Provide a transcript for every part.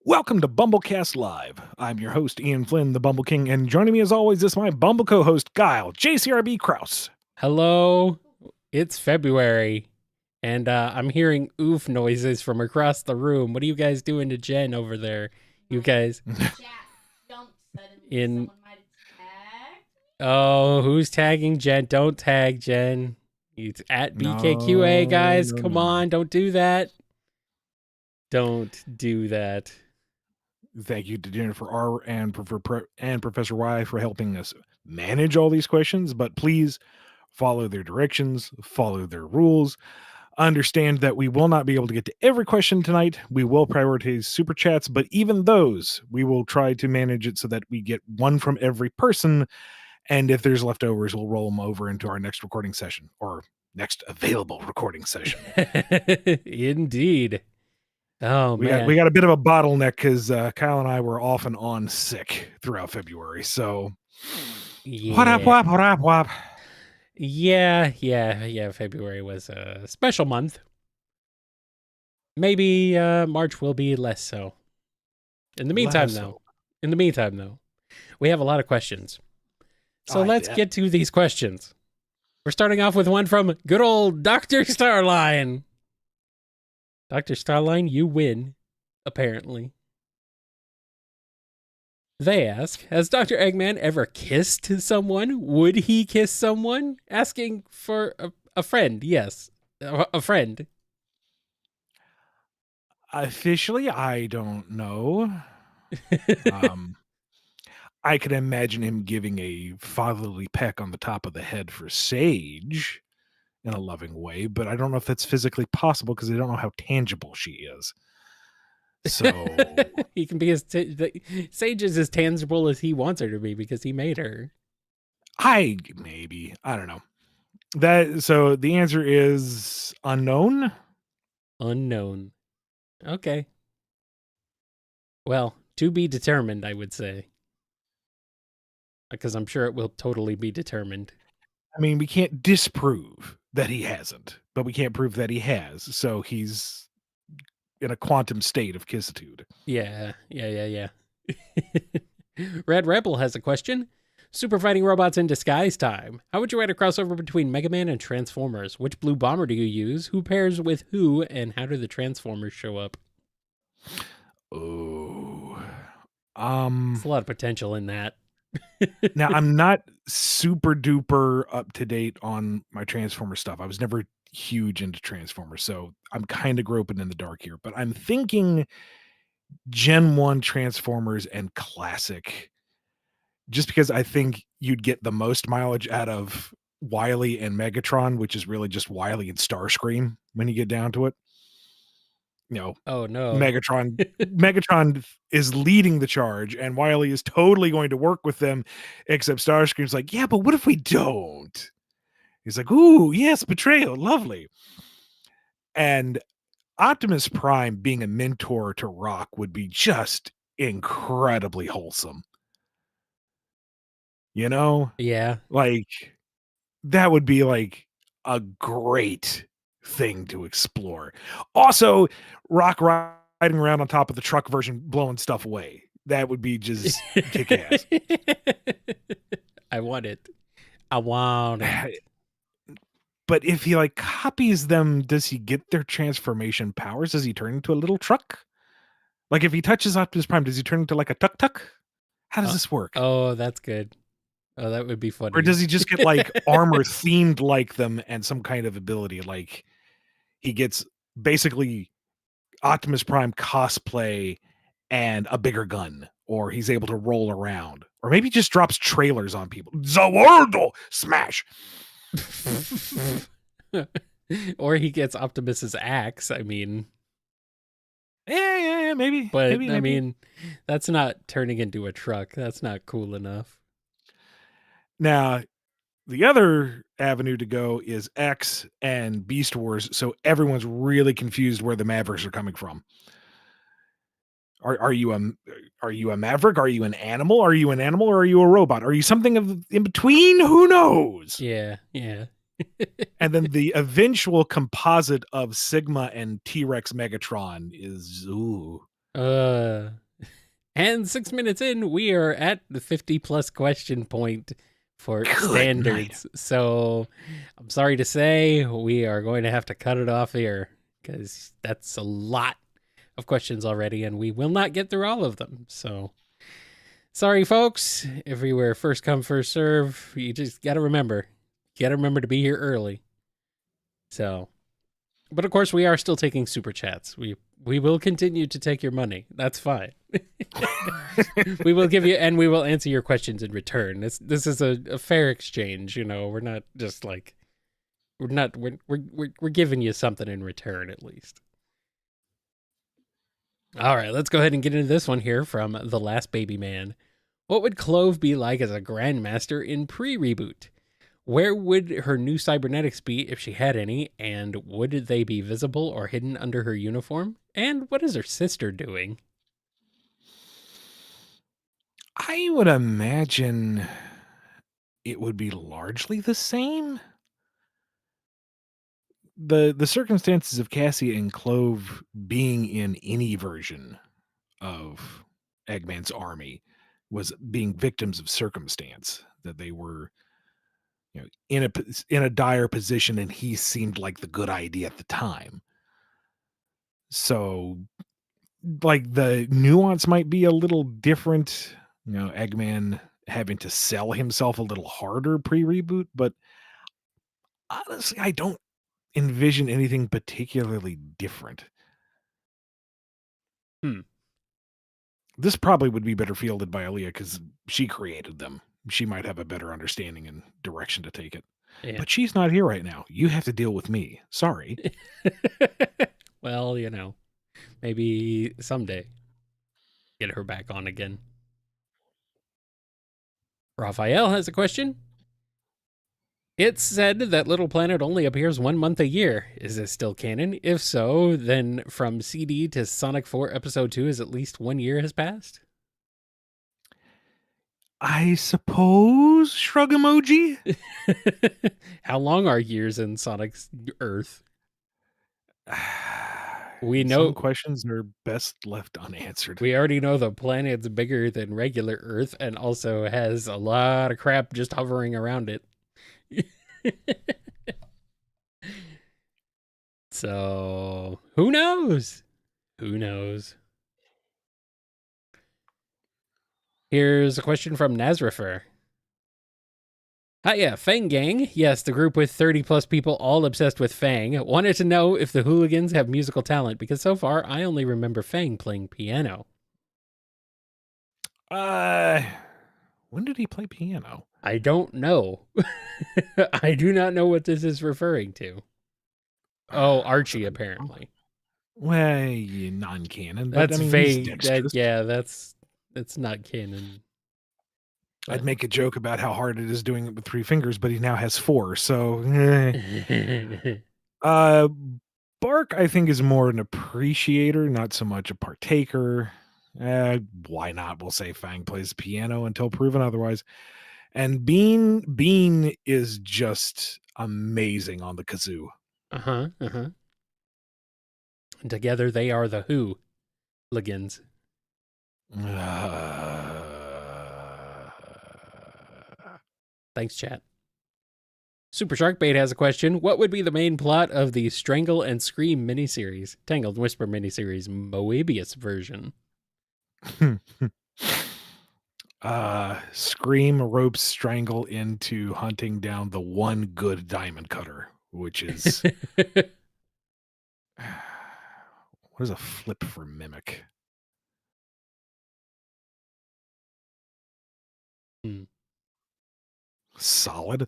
Welcome to BumbleKast Live. I'm your host, Ian Flynn, the Bumble King, and joining me as always is my Bumble co-host, Guile, JCRB Kraus. Hello, it's February, and I'm hearing oof noises from across the room. What are you guys doing to Jen over there? You guys in... Oh, who's tagging Jen? Don't tag Jen. It's at BKQA, guys. Come on, don't do that. Don't do that. Thank you to Jennifer R. and Professor Y for helping us manage all these questions, but please follow their directions, follow their rules. Understand that we will not be able to get to every question tonight. We will prioritize super chats, but even those, we will try to manage it so that we get one from every person. And if there's leftovers, we'll roll them over into our next recording session or next available recording session. Indeed. Oh, man. We got a bit of a bottleneck because Kyle and I were off and on sick throughout February. So, yeah. Whap. Yeah. February was a special month. Maybe March will be less so. In the meantime, though, we have a lot of questions. So let's get to these questions. We're starting off with one from good old Dr. Starline. Dr. Starline, you win, apparently. They ask, has Dr. Eggman ever kissed someone? Would he kiss someone? Asking for a friend. Yes, a friend. Officially, I don't know. I could imagine him giving a fatherly peck on the top of the head for Sage in a loving way, but I don't know if that's physically possible because I don't know how tangible she is. So he can be Sage is as tangible as he wants her to be because he made her. I don't know. So the answer is unknown. Unknown. Okay. Well, to be determined, I would say. Because I'm sure it will totally be determined. I mean, we can't disprove that he hasn't, but we can't prove that he has. So he's in a quantum state of kissitude. Yeah. Red Rebel has a question. Super fighting robots in disguise time. How would you write a crossover between Mega Man and Transformers? Which blue bomber do you use? Who pairs with who? And how do the Transformers show up? Oh. There's a lot of potential in that. Now, I'm not super duper up to date on my Transformer stuff. I was never huge into Transformers, so I'm kind of groping in the dark here. But I'm thinking Gen 1 Transformers and Classic, just because I think you'd get the most mileage out of Wily and Megatron, which is really just Wily and Starscream when you get down to it. You know, oh no, Megatron is leading the charge, and Wily is totally going to work with them, except Starscream's like, yeah, but what if we don't? He's like, ooh, yes, betrayal, lovely. And Optimus Prime being a mentor to Rock would be just incredibly wholesome. You know? Yeah. Like, that would be like a great thing to explore. Also, Rock riding around on top of the truck version, blowing stuff away. That would be just kick ass. I want it. But if he like copies them, does he get their transformation powers? Does he turn into a little truck? Like if he touches Optimus Prime, does he turn into like a tuk-tuk? How does this work? Oh, that's good. Oh, that would be funny. Or does he just get like armor themed like them and some kind of ability? Like he gets basically Optimus Prime cosplay and a bigger gun, or he's able to roll around, or maybe just drops trailers on people. Zawardle smash. Or he gets Optimus's axe. I mean, yeah, maybe. But maybe. I mean, that's not turning into a truck. That's not cool enough. Now, the other avenue to go is X and Beast Wars, so everyone's really confused where the Mavericks are coming from. Are you a Maverick? Are you an animal? Are you an animal or are you a robot? Are you something in between? Who knows? Yeah. And then the eventual composite of Sigma and T-Rex Megatron is ooh. And 6 minutes in, we are at the 50+ question point for Good standards. night. So I'm sorry to say we are going to have to cut it off here because that's a lot of questions already, and we will not get through all of them. So sorry, folks. If we were first come, first serve, you just got to remember. You got to remember to be here early. So, but of course, we are still taking super chats. We will continue to take your money. That's fine. We will give you, and we will answer your questions in return. This is a fair exchange. We're not just like we're giving you something in return at least. All right, let's go ahead and get into this one here from The Last Baby Man. What would Clove be like as a Grandmaster in pre-reboot? Where would her new cybernetics be if she had any? And would they be visible or hidden under her uniform? And what is her sister doing? I would imagine it would be largely the same. The circumstances of Cassie and Clove being in any version of Eggman's army was being victims of circumstance, that they were in a dire position, and he seemed like the good idea at the time. So, like, the nuance might be a little different. Eggman having to sell himself a little harder pre-reboot, but honestly, I don't envision anything particularly different. This probably would be better fielded by Aaliyah because she created them. She might have a better understanding and direction to take it. Yeah. But she's not here right now. You have to deal with me. Sorry. Well, maybe someday get her back on again. Raphael has a question. It's said that Little Planet only appears 1 month a year. Is this still canon? If so, then from CD to Sonic 4 Episode 2 is at least 1 year has passed? I suppose, shrug emoji. How long are years in Sonic's Earth? We know some questions are best left unanswered. we already know the planet's bigger than regular Earth and also has a lot of crap just hovering around it. So, who knows? Who knows? Here's a question from Nazrifer. Hiya, Fang Gang. Yes, the group with 30+ people all obsessed with Fang. Wanted to know if the hooligans have musical talent, because so far I only remember Fang playing piano. When did he play piano? I don't know. I do not know what this is referring to. Oh, Archie, apparently. Well, non-canon. That's vague. Yeah, that's not canon. I'd make a joke about how hard it is doing it with 3 fingers, but he now has 4, so Bark, I think, is more an appreciator, not so much a partaker. Why not? We'll say Fang plays piano until proven otherwise. And Bean is just amazing on the kazoo. And together they are the Who-ligans. Thanks, chat. Super Shark Bait has a question. What would be the main plot of the Strangle and Scream miniseries? Tangled Whisper miniseries, Moebius version. Scream ropes Strangle into hunting down the one good diamond cutter, which is what is a flip for mimic? Solid.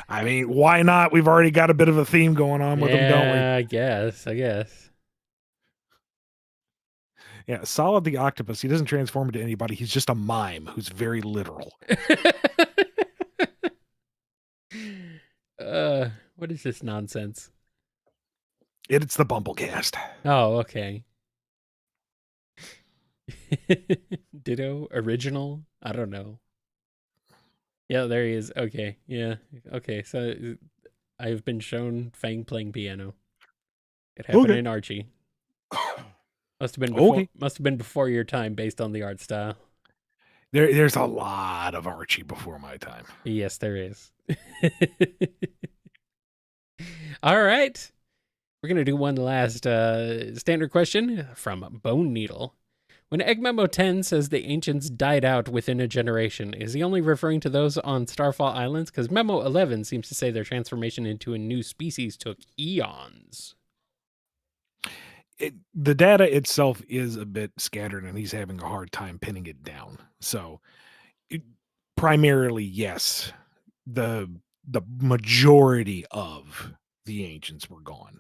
I mean, why not? We've already got a bit of a theme going on with them, don't we? I guess. Yeah, Solid the octopus. He doesn't transform into anybody. He's just a mime who's very literal. What is this nonsense? It's the BumbleKast. Oh, okay. Ditto? Original? I don't know. Yeah, there he is. Okay, yeah. Okay, so I've been shown Fang playing piano. It happened in Archie. Must have been before your time based on the art style. There's a lot of Archie before my time. Yes, there is. All right. We're going to do one last standard question from Bone Needle. When Egg Memo 10 says the ancients died out within a generation, is he only referring to those on Starfall Islands? Because Memo 11 seems to say their transformation into a new species took eons. The data itself is a bit scattered, and he's having a hard time pinning it down. So, primarily, yes, the majority of the ancients were gone.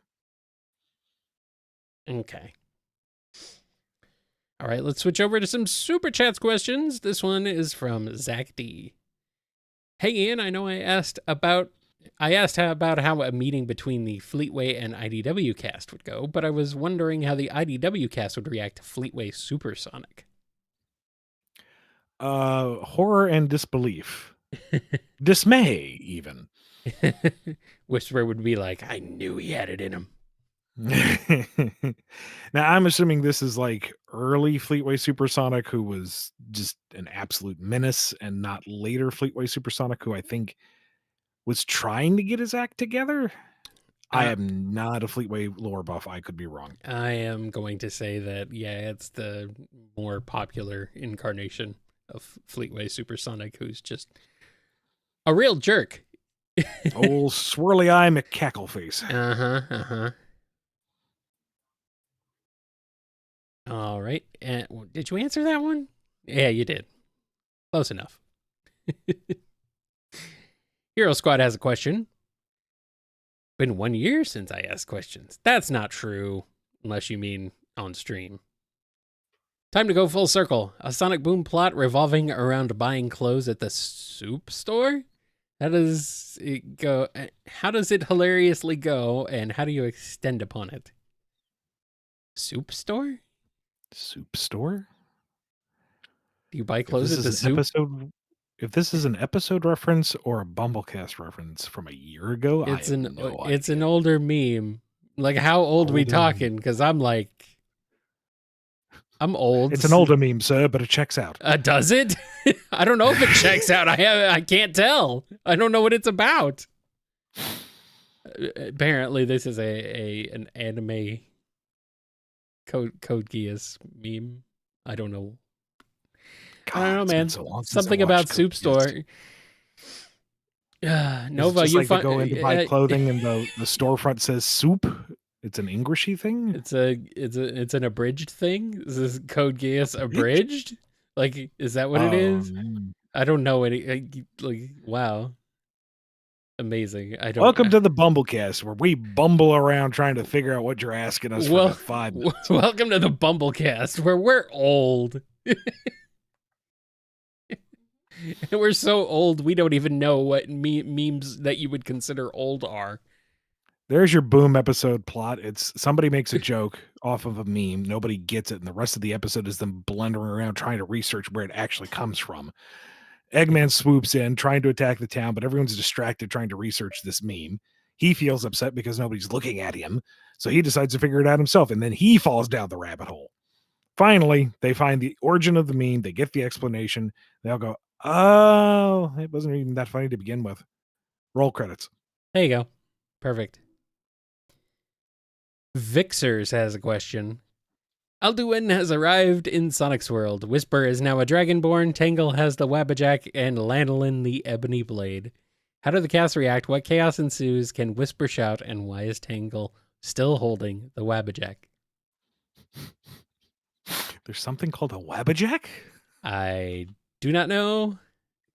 Okay. All right, let's switch over to some Super Chats questions. This one is from Zach D. Hey, Ian, I know I asked about how a meeting between the Fleetway and IDW cast would go, but I was wondering how the IDW cast would react to Fleetway Supersonic. Horror and disbelief. Dismay, even. Whisper would be like, I knew he had it in him. Now, I'm assuming this is like early Fleetway Supersonic, who was just an absolute menace, and not later Fleetway Supersonic, who I think was trying to get his act together. I am not a Fleetway lore buff. I could be wrong. I am going to say that, yeah, it's the more popular incarnation of Fleetway Supersonic, who's just a real jerk. Old swirly eye McCackleface. Uh-huh. All right. And did you answer that one? Yeah, you did. Close enough. Hero Squad has a question. Been 1 year since I asked questions. That's not true, unless you mean on stream. Time to go full circle. A Sonic Boom plot revolving around buying clothes at the soup store? How does it go? How does it hilariously go, and how do you extend upon it? Soup store? Soup store? Do you buy clothes at the soup? If this is an episode reference or a BumbleKast reference from a year ago, it's an older meme. Like, how old are we talking? Because I'm old. It's an older meme, sir, but it checks out. Does it? I don't know if it checks out. I can't tell. I don't know what it's about. Apparently, this is an anime Code Geass meme. I don't know. God, I don't know, man. Something about soup store. Nova, you go in to buy clothing and the storefront says soup. It's an Englishy thing. It's an abridged thing. Is this Code Geass abridged? Like, is that what it is? Man. I don't know any. Like, wow, amazing. Welcome to the BumbleKast, where we bumble around trying to figure out what you're asking us for 5 minutes. Welcome to the BumbleKast, where we're old. And we're so old, we don't even know what memes that you would consider old are. There's your Boom episode plot. It's somebody makes a joke off of a meme. Nobody gets it. And the rest of the episode is them blundering around trying to research where it actually comes from. Eggman swoops in, trying to attack the town, but everyone's distracted trying to research this meme. He feels upset because nobody's looking at him. So he decides to figure it out himself. And then he falls down the rabbit hole. Finally, they find the origin of the meme. They get the explanation. They all go, oh, it wasn't even that funny to begin with. Roll credits. There you go. Perfect. Vixers has a question. Alduin has arrived in Sonic's world. Whisper is now a Dragonborn. Tangle has the Wabbajack, and Lanolin the Ebony Blade. How do the cast react? What chaos ensues? Can Whisper shout? And why is Tangle still holding the Wabbajack? There's something called a Wabbajack? I do not know.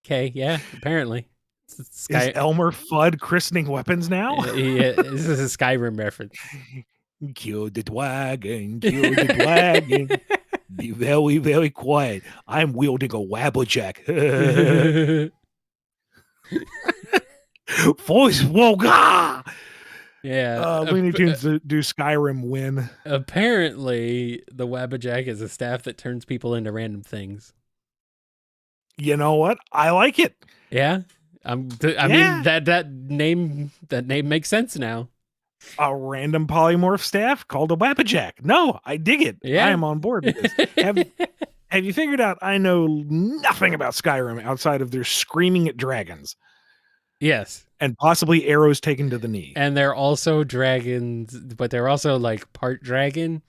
Okay, yeah, apparently. Is Elmer Fudd christening weapons now? Yeah, this is a Skyrim reference. Kill the dragon, kill the dragon. Be very, very quiet. I'm wielding a Wabbajack. Voice Woga! Yeah. Looney Tunes do Skyrim win. Apparently, the Wabbajack is a staff that turns people into random things. You know what? I like it. Yeah. I mean that name makes sense now. A random polymorph staff called a Wappajack. No, I dig it. Yeah. I am on board with this. Have you figured out I know nothing about Skyrim outside of their screaming at dragons? Yes. And possibly arrows taken to the knee. And they're also dragons, but they're also like part dragon.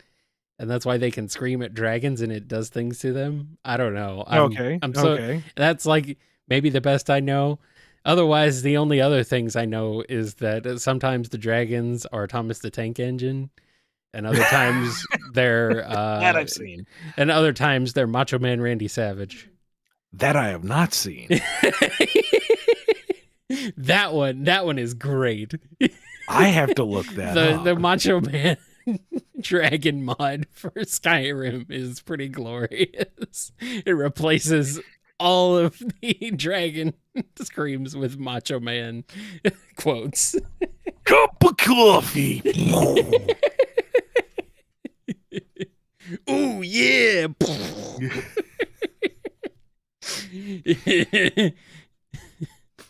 And that's why they can scream at dragons and it does things to them. I don't know. Okay. That's like maybe the best I know. Otherwise, the only other things I know is that sometimes the dragons are Thomas the Tank Engine, and other times they're that I've seen. And other times they're Macho Man Randy Savage. That I have not seen. That one is great. I have to look that up. The Macho Man dragon mod for Skyrim is pretty glorious. It replaces all of the dragon screams with Macho Man quotes. Cup of coffee. Oh yeah.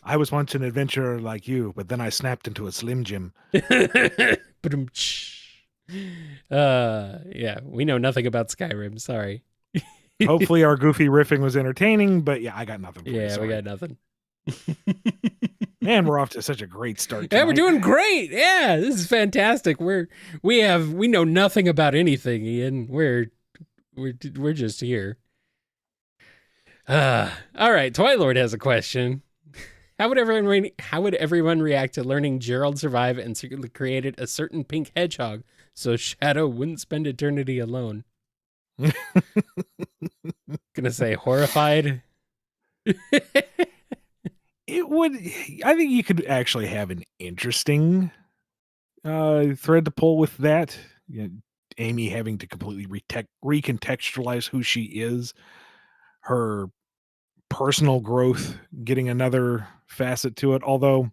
I was once an adventurer like you, but then I snapped into a Slim Jim. Yeah, we know nothing about Skyrim. Sorry. Hopefully our goofy riffing was entertaining, but yeah, I got nothing for you. Yeah, Sorry. we got nothing. Man, we're off to such a great start tonight. Yeah, we're doing great. Yeah, this is fantastic. We know nothing about anything, Ian. We're just here. All right, Twilight has a question. How would everyone react to learning Gerald survived and secretly created a certain pink hedgehog so Shadow wouldn't spend eternity alone? Gonna say horrified. It would. I think you could actually have an interesting thread to pull with that. You know, Amy having to completely recontextualize who she is, her personal growth getting another facet to it. Although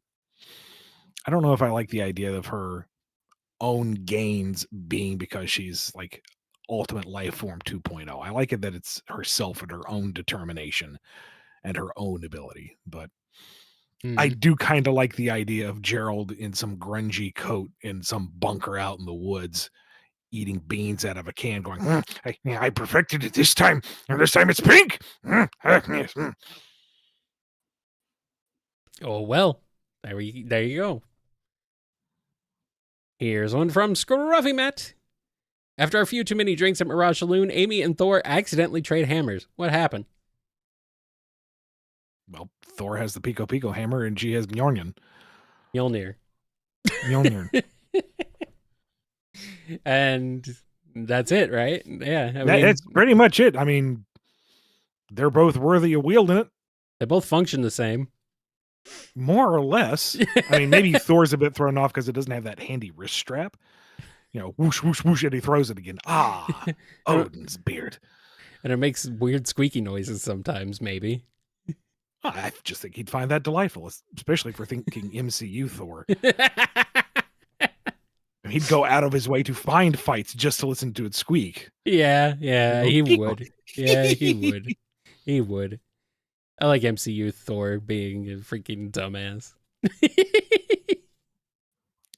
I don't know if I like the idea of her own gains being because she's like ultimate life form 2.0. I like it that it's herself and her own determination and her own ability. But I do kind of like the idea of Gerald in some grungy coat in some bunker out in the woods eating beans out of a can going, I perfected it this time, and this time it's pink. Oh, well, there you go. Here's one from Scruffy Matt. After a few too many drinks at Mirage Saloon, Amy and Thor accidentally trade hammers. What happened? Well, Thor has the Pico Pico hammer and she has Mjolnir. Mjolnir. And that's it, right? Yeah. That's pretty much it. I mean, they're both worthy of wielding it. They both function the same. More or less. I mean, maybe Thor's a bit thrown off because it doesn't have that handy wrist strap. You know, whoosh, whoosh, whoosh, and he throws it again. Ah, Odin's beard. And it makes weird squeaky noises sometimes, maybe. I just think he'd find that delightful, especially for thinking MCU Thor. He'd go out of his way to find fights just to listen to it squeak. Yeah, he would. Yeah, he would. He would. I like MCU Thor being a freaking dumbass.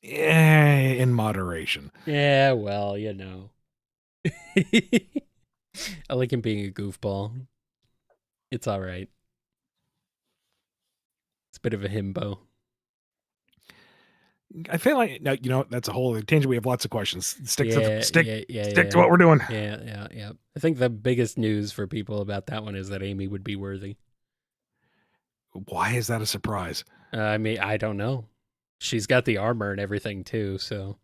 Yeah, in moderation. Yeah, well, you know. I like him being a goofball. It's all right. It's a bit of a himbo. I feel like, now, you know, that's a whole other tangent. We have lots of questions. Stick to what we're doing. Yeah. I think the biggest news for people about that one is that Amy would be worthy. Why is that a surprise? I mean, I don't know. She's got the armor and everything too, so.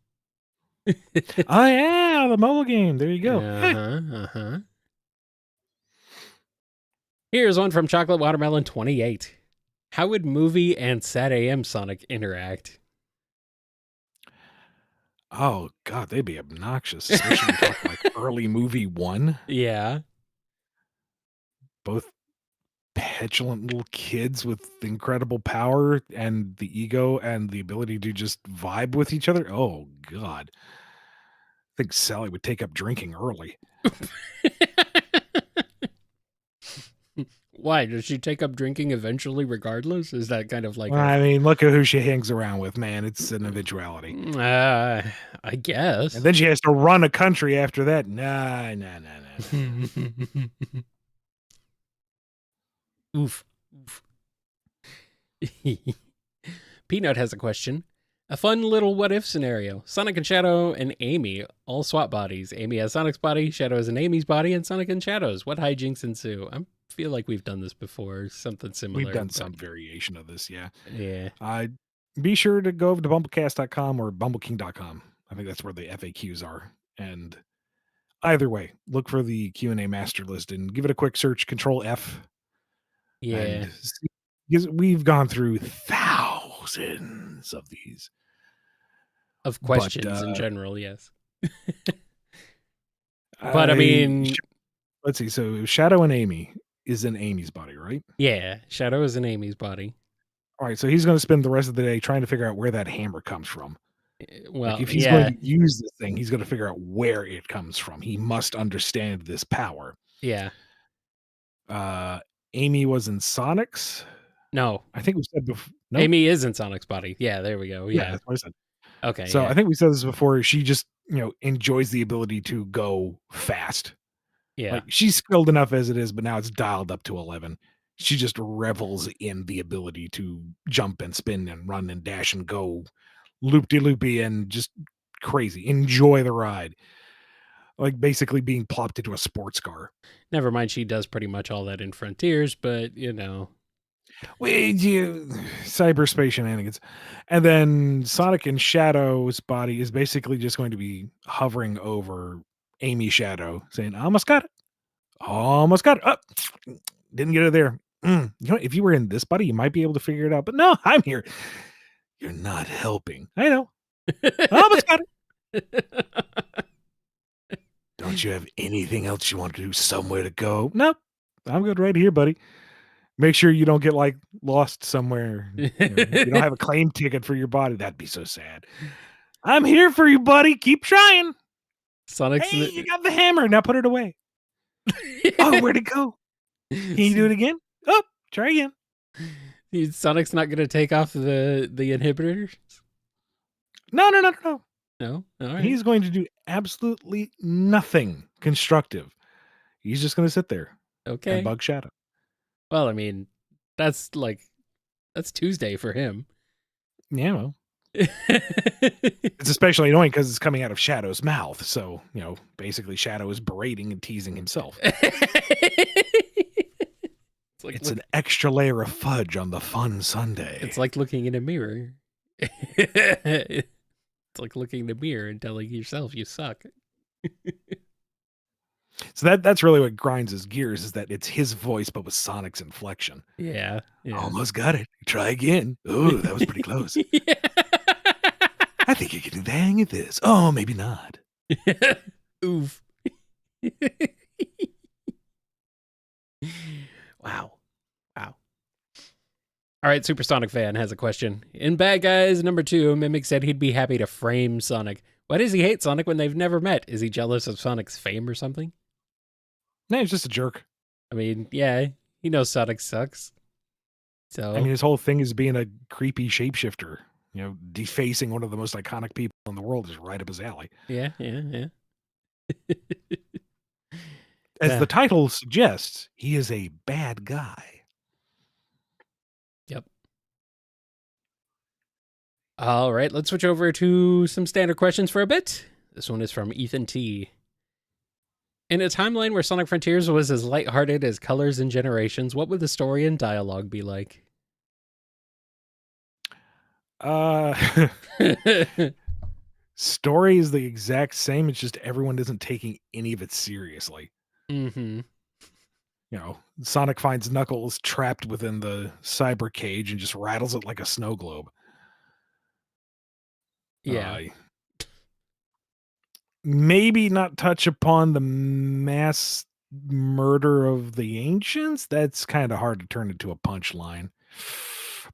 Oh yeah, the mobile game. There you go. Uh-huh. Here's one from Chocolate Watermelon 28. How would movie and Sat AM Sonic interact? Oh god, they'd be obnoxious, especially talking like early movie 1. Yeah. Both petulant little kids with incredible power and the ego and the ability to just vibe with each other. Oh god. I think Sally would take up drinking early. Why? Does she take up drinking eventually regardless? Is that kind of like I mean, look at who she hangs around with, man. It's an eventuality. I guess. And then she has to run a country after that. Nah. Oof. Peanut has a question. A fun little what if scenario. Sonic and Shadow and Amy all swap bodies. Amy has Sonic's body, Shadow has an Amy's body, and Sonic and Shadow's. What hijinks ensue? I feel like we've done this before. Something similar. We've done some variation of this, yeah. Yeah. Be sure to go over to BumbleKast.com or BumbleKing.com. I think that's where the FAQs are. And either way, look for the Q&A master list and give it a quick search, Control F. Yeah. And see, because we've gone through thousands of these. Of questions in general, yes. But I mean, let's see. So Shadow and Amy is in Amy's body, right? Yeah, Shadow is in Amy's body. All right, so he's going to spend the rest of the day trying to figure out where that hammer comes from. Well, like if he's going to use this thing, he's going to figure out where it comes from. He must understand this power. Yeah. Amy was in Sonic's. No, I think we said before. No? Amy is in Sonic's body. Yeah, there we go. Yeah, that's what I said. Okay. So I think we said this before. She just enjoys the ability to go fast. Yeah. Like she's skilled enough as it is, but now it's dialed up to 11. She just revels in the ability to jump and spin and run and dash and go loop-de-loopy and just crazy. Enjoy the ride. Like basically being plopped into a sports car. Never mind, she does pretty much all that in Frontiers, but cyberspace shenanigans. And then Sonic and Shadow's body is basically just going to be hovering over Amy Shadow, saying, almost got it. Almost got it. Oh, didn't get it there. If you were in this body, you might be able to figure it out. But no, I'm here. You're not helping. I know. Almost got it. Don't you have anything else you want to do? Somewhere to go? Nope. I'm good right here, buddy. Make sure you don't get like lost somewhere. You don't have a claim ticket for your body. That'd be so sad. I'm here for you, buddy. Keep trying. Sonic's hey, you got the hammer. Now put it away. Oh, where'd it go? Can you do it again? Oh, try again. Sonic's not going to take off the inhibitors? No. No? All right. He's going to do absolutely nothing constructive. He's just going to sit there. Okay. And bug Shadow. Well, I mean, that's Tuesday for him. Yeah, well. It's especially annoying because it's coming out of Shadow's mouth. So, basically Shadow is berating and teasing himself. It's an extra layer of fudge on the fun Sunday. It's like looking in a mirror. It's like looking in the mirror and telling yourself you suck. So that's really what grinds his gears, is that it's his voice, but with Sonic's inflection. Yeah. Almost got it. Try again. Oh, that was pretty close. Yeah. I think you can do the hang of this. Oh, maybe not. Oof. Wow. All right, Supersonic fan has a question. In Bad Guys number 2, Mimic said he'd be happy to frame Sonic. Why does he hate Sonic when they've never met? Is he jealous of Sonic's fame or something? No, he's just a jerk. I mean, yeah, he knows Sonic sucks. So I mean, his whole thing is being a creepy shapeshifter. Defacing one of the most iconic people in the world is right up his alley. Yeah. As the title suggests, he is a bad guy. Yep. All right, let's switch over to some standard questions for a bit. This one is from Ethan T. In a timeline where Sonic Frontiers was as lighthearted as Colors and Generations, what would the story and dialogue be like? Story is the exact same. It's just everyone isn't taking any of it seriously. Mm-hmm. Sonic finds Knuckles trapped within the cyber cage and just rattles it like a snow globe. Yeah. Maybe not touch upon the mass murder of the ancients. That's kind of hard to turn into a punchline.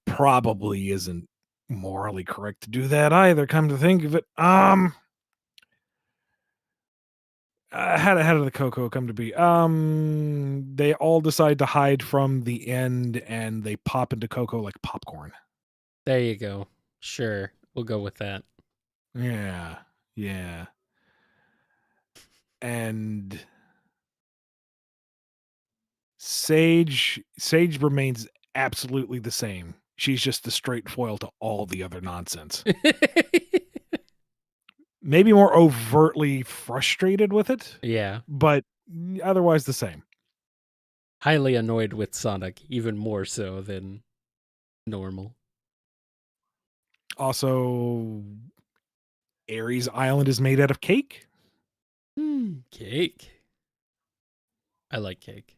Probably isn't morally correct to do that either, come to think of it. How did the Coco come to be? They all decide to hide from the end, and they pop into Coco like popcorn. There you go. Sure, we'll go with that. Yeah, yeah. And Sage remains absolutely the same. She's just the straight foil to all the other nonsense. Maybe more overtly frustrated with it, Yeah. but otherwise the same. Highly annoyed with Sonic, even more so than normal. Also, Ares Island is made out of cake. Cake. I like cake.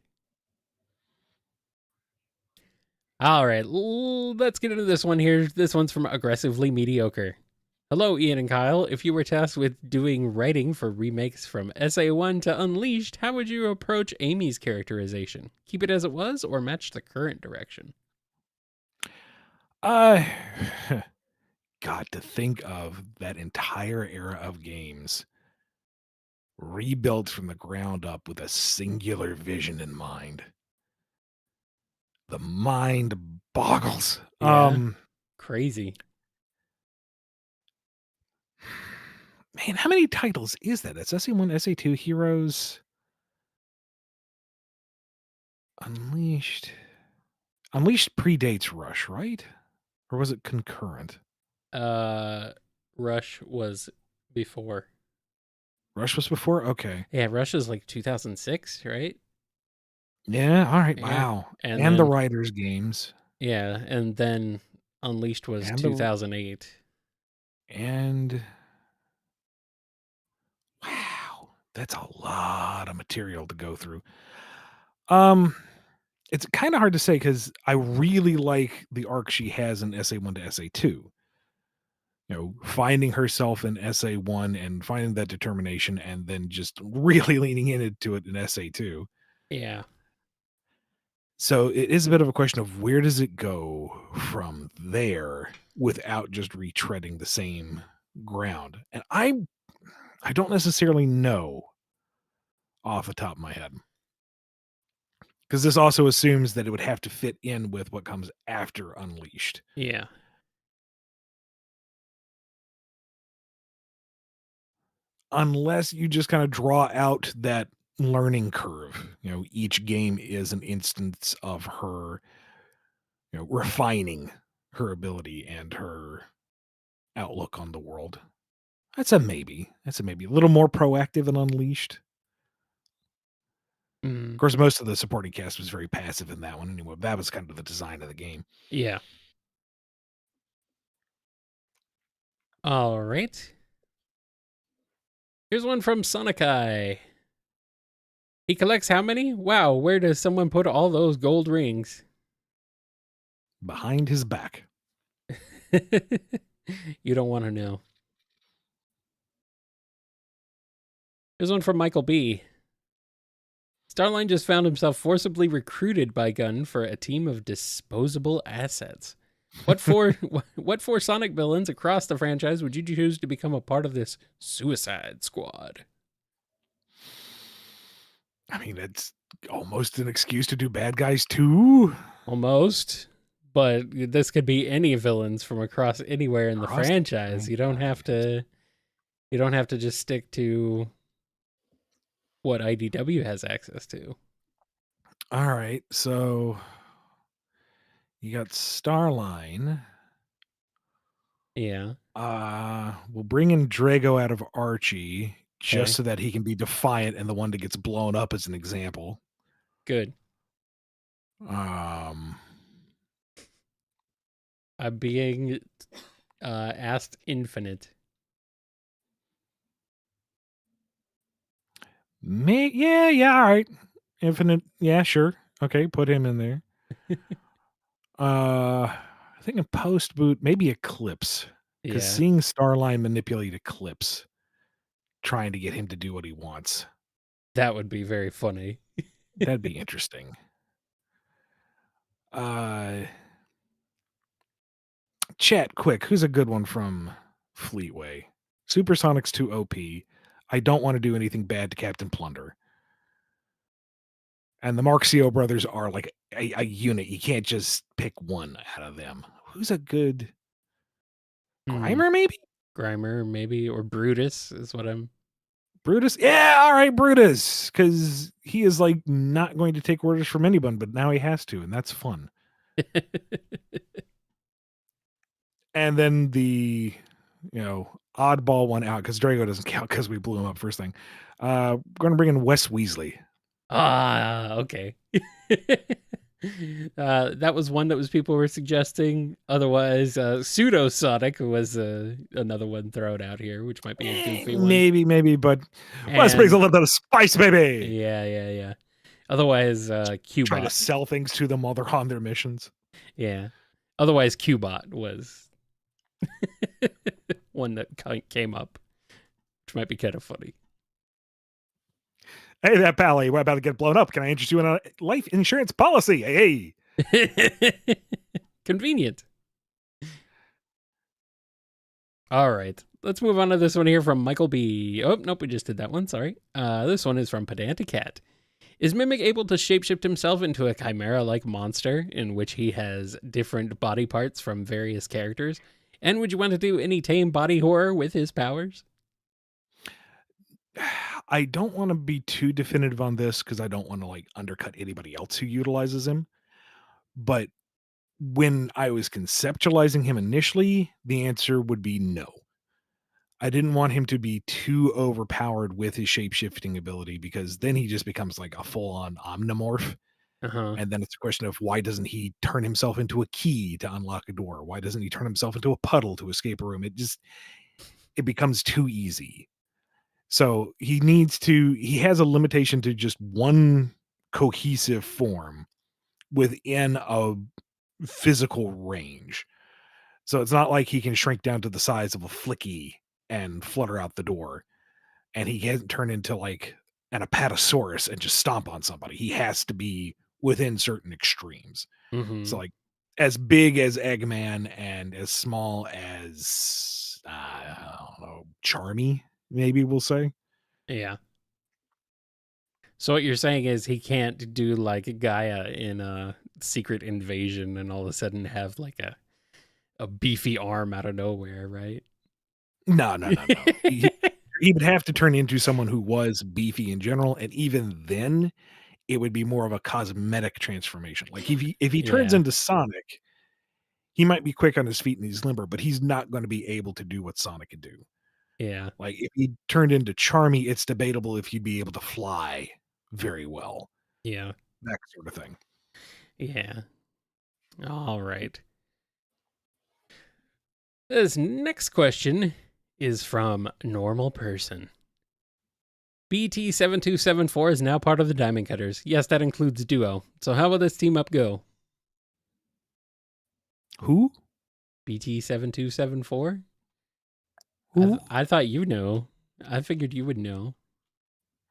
All right, let's get into this one here. This one's from Aggressively Mediocre. Hello, Ian and Kyle. If you were tasked with doing writing for remakes from SA1 to Unleashed, how would you approach Amy's characterization? Keep it as it was or match the current direction? Got to think of that entire era of games rebuilt from the ground up with a singular vision in mind. The mind boggles. Yeah. Crazy. Man, how many titles is that? It's SA1, SA2, Heroes, Unleashed. Unleashed predates Rush, right? Or was it concurrent? Rush was before. Rush was before? Okay. Yeah, Rush is like 2006, right? Yeah, all right. Yeah. Wow. And And the then Riders games. yeah, and then Unleashed was And the 2008. and wow, that's a lot of material to go through. It's kind of hard to say because I really like the arc she has in SA1 to SA2. Finding herself in SA1 and finding that determination and then just really leaning into it in SA2. Yeah. So it is a bit of a question of where does it go from there without just retreading the same ground. And I don't necessarily know off the top of my head. Because this also assumes that it would have to fit in with what comes after Unleashed. Yeah. Unless you just kind of draw out that learning curve. Each game is an instance of her, refining her ability and her outlook on the world. That's a maybe. That's a maybe. A little more proactive than Unleashed. Of course, most of the supporting cast was very passive in that one anyway. That was kind of the design of the game. Yeah. All right. Here's one from Sonikai. He collects how many? Wow, where does someone put all those gold rings? Behind his back. You don't want to know. Here's one from Michael B. Starline just found himself forcibly recruited by Gunn for a team of disposable assets. What four Sonic villains across the franchise would you choose to become a part of this Suicide Squad? I mean, it's almost an excuse to do bad guys too. Almost. But this could be any villains from across anywhere in the franchise. You don't have to just stick to what IDW has access to. All right, so you got Starline. Yeah. We'll bring in Drago out of Archie just Okay. so that he can be defiant and the one that gets blown up as an example. Good. Um, I'm being asked infinite. yeah, all right. Infinite, yeah, sure. Okay, put him in there. I think in post boot, maybe Eclipse. Because Yeah. seeing Starline manipulate Eclipse, trying to get him to do what he wants. That would be very funny. That'd be interesting. Chat, quick, who's a good one from Fleetway? Supersonic's too OP. I don't want to do anything bad to Captain Plunder. And the Marxio brothers are like a unit. You can't just pick one out of them. Who's a good Grimer, maybe? Grimer, maybe, or Brutus is what I'm. Brutus? Yeah, all right, Brutus. Because he is like not going to take orders from anyone, but now he has to, and that's fun. And then the, oddball one out, because Drago doesn't count because we blew him up first thing. We're going to bring in Wes Weasley. Okay. That was one that was people were suggesting. Otherwise, Pseudo Sonic was another one thrown out here, which might be a goofy one. Maybe, but Wes brings a little bit of spice, baby. Yeah. Otherwise, Qbot. Try to sell things to them while they're on their missions. Yeah. Otherwise, Qbot was one that came up, which might be kind of funny. Hey, that pally, we're about to get blown up. Can I interest you in a life insurance policy? Hey. Convenient. All right. Let's move on to this one here from Michael B. Oh, nope, we just did that one. Sorry. This one is from Pedanticat. Is Mimic able to shapeshift himself into a chimera-like monster in which he has different body parts from various characters? And would you want to do any tame body horror with his powers? I don't want to be too definitive on this because I don't want to like undercut anybody else who utilizes him. But when I was conceptualizing him initially, the answer would be no. I didn't want him to be too overpowered with his shape-shifting ability because then he just becomes like a full-on omnimorph. And then it's a question of why doesn't he turn himself into a key to unlock a door? Why doesn't he turn himself into a puddle to escape a room? It becomes too easy. So he has a limitation to just one cohesive form within a physical range. So it's not like he can shrink down to the size of a flicky and flutter out the door. And he can't turn into like an apatosaurus and just stomp on somebody. He has to be within certain extremes. So like as big as Eggman and as small as I don't know, Charmy, maybe we'll say. Yeah. So what you're saying is he can't do like Gaia in a Secret Invasion and all of a sudden have like a beefy arm out of nowhere, right? No. He would have to turn into someone who was beefy in general, and even then, it would be more of a cosmetic transformation. Like if he turns into Sonic, he might be quick on his feet and he's limber, but he's not going to be able to do what Sonic can do. Yeah. Like if he turned into Charmy, it's debatable if he'd be able to fly very well. Yeah. That sort of thing. Yeah. All right. This next question is from Normal Person. BT7274 is now part of the Diamond Cutters. Yes, that includes Duo. So how will this team up go? Who? BT7274? Who? I thought you know. I figured you would know.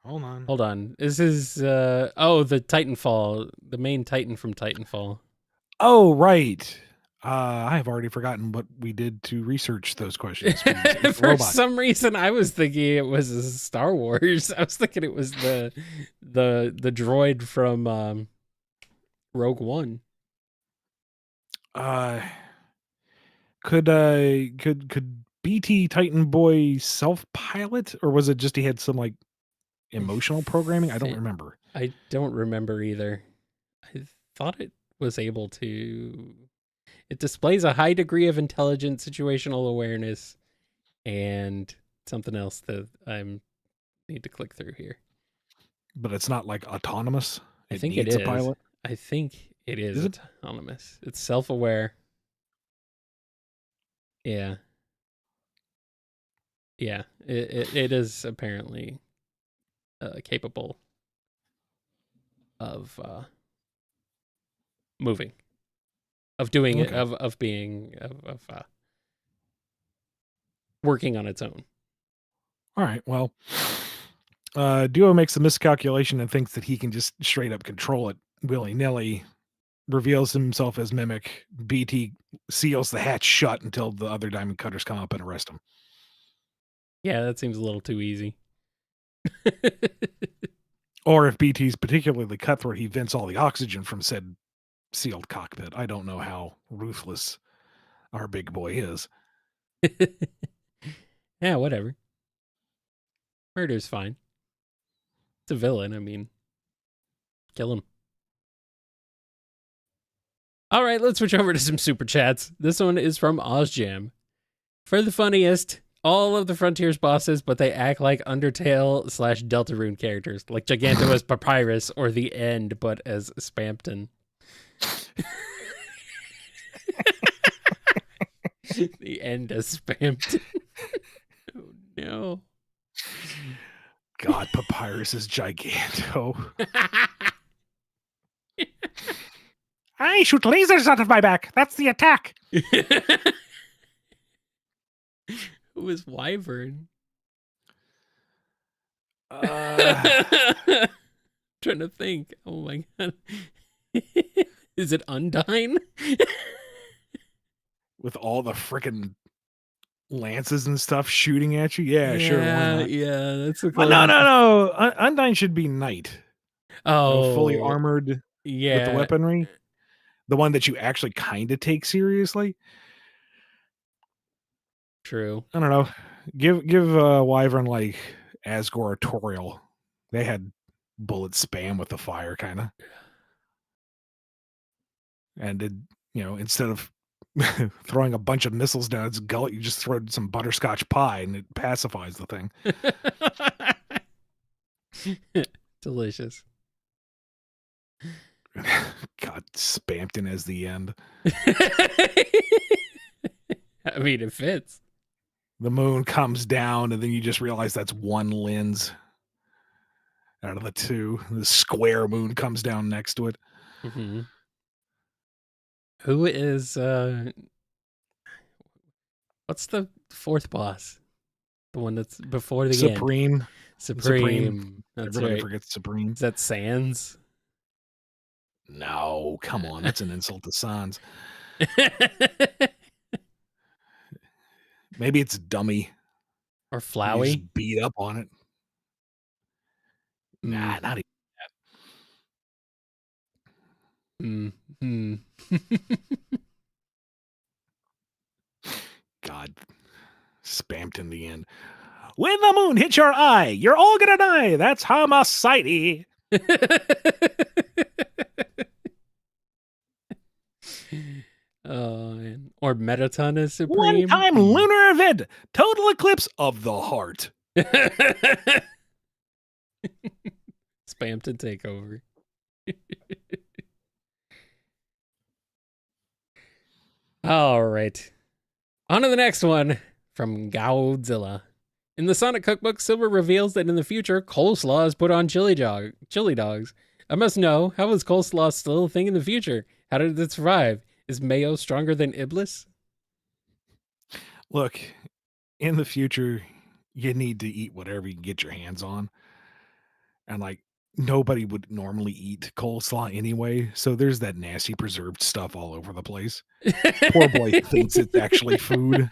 Hold on. This is the Titanfall, the main Titan from Titanfall. Oh, right. I have already forgotten what we did to research those questions. For some reason, I was thinking it was Star Wars. I was thinking it was the droid from Rogue One. Could BT Titan Boy self-pilot, or was it just he had some like emotional programming? I don't remember. I don't remember either. I thought it was able to. It displays a high degree of intelligent situational awareness and something else that I need to click through here. But it's not like autonomous. I think it is. Pilot? I think it is autonomous. It's self-aware. Yeah. Yeah. It is apparently capable of moving. Of doing it, of being, of working on its own. All right. Well, Duo makes a miscalculation and thinks that he can just straight up control it willy-nilly, reveals himself as Mimic. BT seals the hatch shut until the other Diamond Cutters come up and arrest him. Yeah, that seems a little too easy. Or if BT's particularly cutthroat, he vents all the oxygen from said sealed cockpit. I don't know how ruthless our big boy is. Yeah, whatever. Murder's fine. It's a villain, I mean. Kill him. All right, let's switch over to some super chats. This one is from OzJam. For the funniest, all of the Frontiers bosses, but they act like Undertale / Deltarune characters, like Giganto as Papyrus or The End, but as Spampton. The End as Spampton. Oh no. God, Papyrus is Giganto. I shoot lasers out of my back. That's the attack. Who is Wyvern? Trying to think. Oh my god. Is it Undyne? With all the freaking lances and stuff shooting at you? Yeah, sure. Why not? Yeah, that's a cool. No. Undyne should be Knight. Oh, fully armored with the weaponry. The one that you actually kind of take seriously. True. I don't know. Give Wyvern like Asgore or Toriel. They had bullet spam with the fire, kind of. And it, instead of throwing a bunch of missiles down its gullet, you just throw some butterscotch pie and it pacifies the thing. Delicious. God, Spampton as the end. I mean, it fits. The moon comes down, and then you just realize that's one lens out of the two. The square moon comes down next to it. Mm-hmm. Who is what's the fourth boss? The one that's before the Supreme. End. Supreme. That's Everybody right. forgets Supreme. Is that Sans? No, come on. That's an insult to Sans. Maybe it's Dummy. Or Flowey. You just beat up on it. Nah, not even that. God, Spamped in the end. When the moon hits your eye, you're all gonna die. That's homicide. Or Metaton is Supreme. One-time lunar event. Total eclipse of the heart. Spampton takeover. All right. On to the next one from Godzilla. In the Sonic Cookbook, Silver reveals that in the future, coleslaw is put on chili dogs. I must know, how is coleslaw still a thing in the future? How did it survive? Is mayo stronger than Iblis? Look, in the future, you need to eat whatever you can get your hands on. And nobody would normally eat coleslaw anyway, so there's that nasty preserved stuff all over the place. Poor boy thinks it's actually food.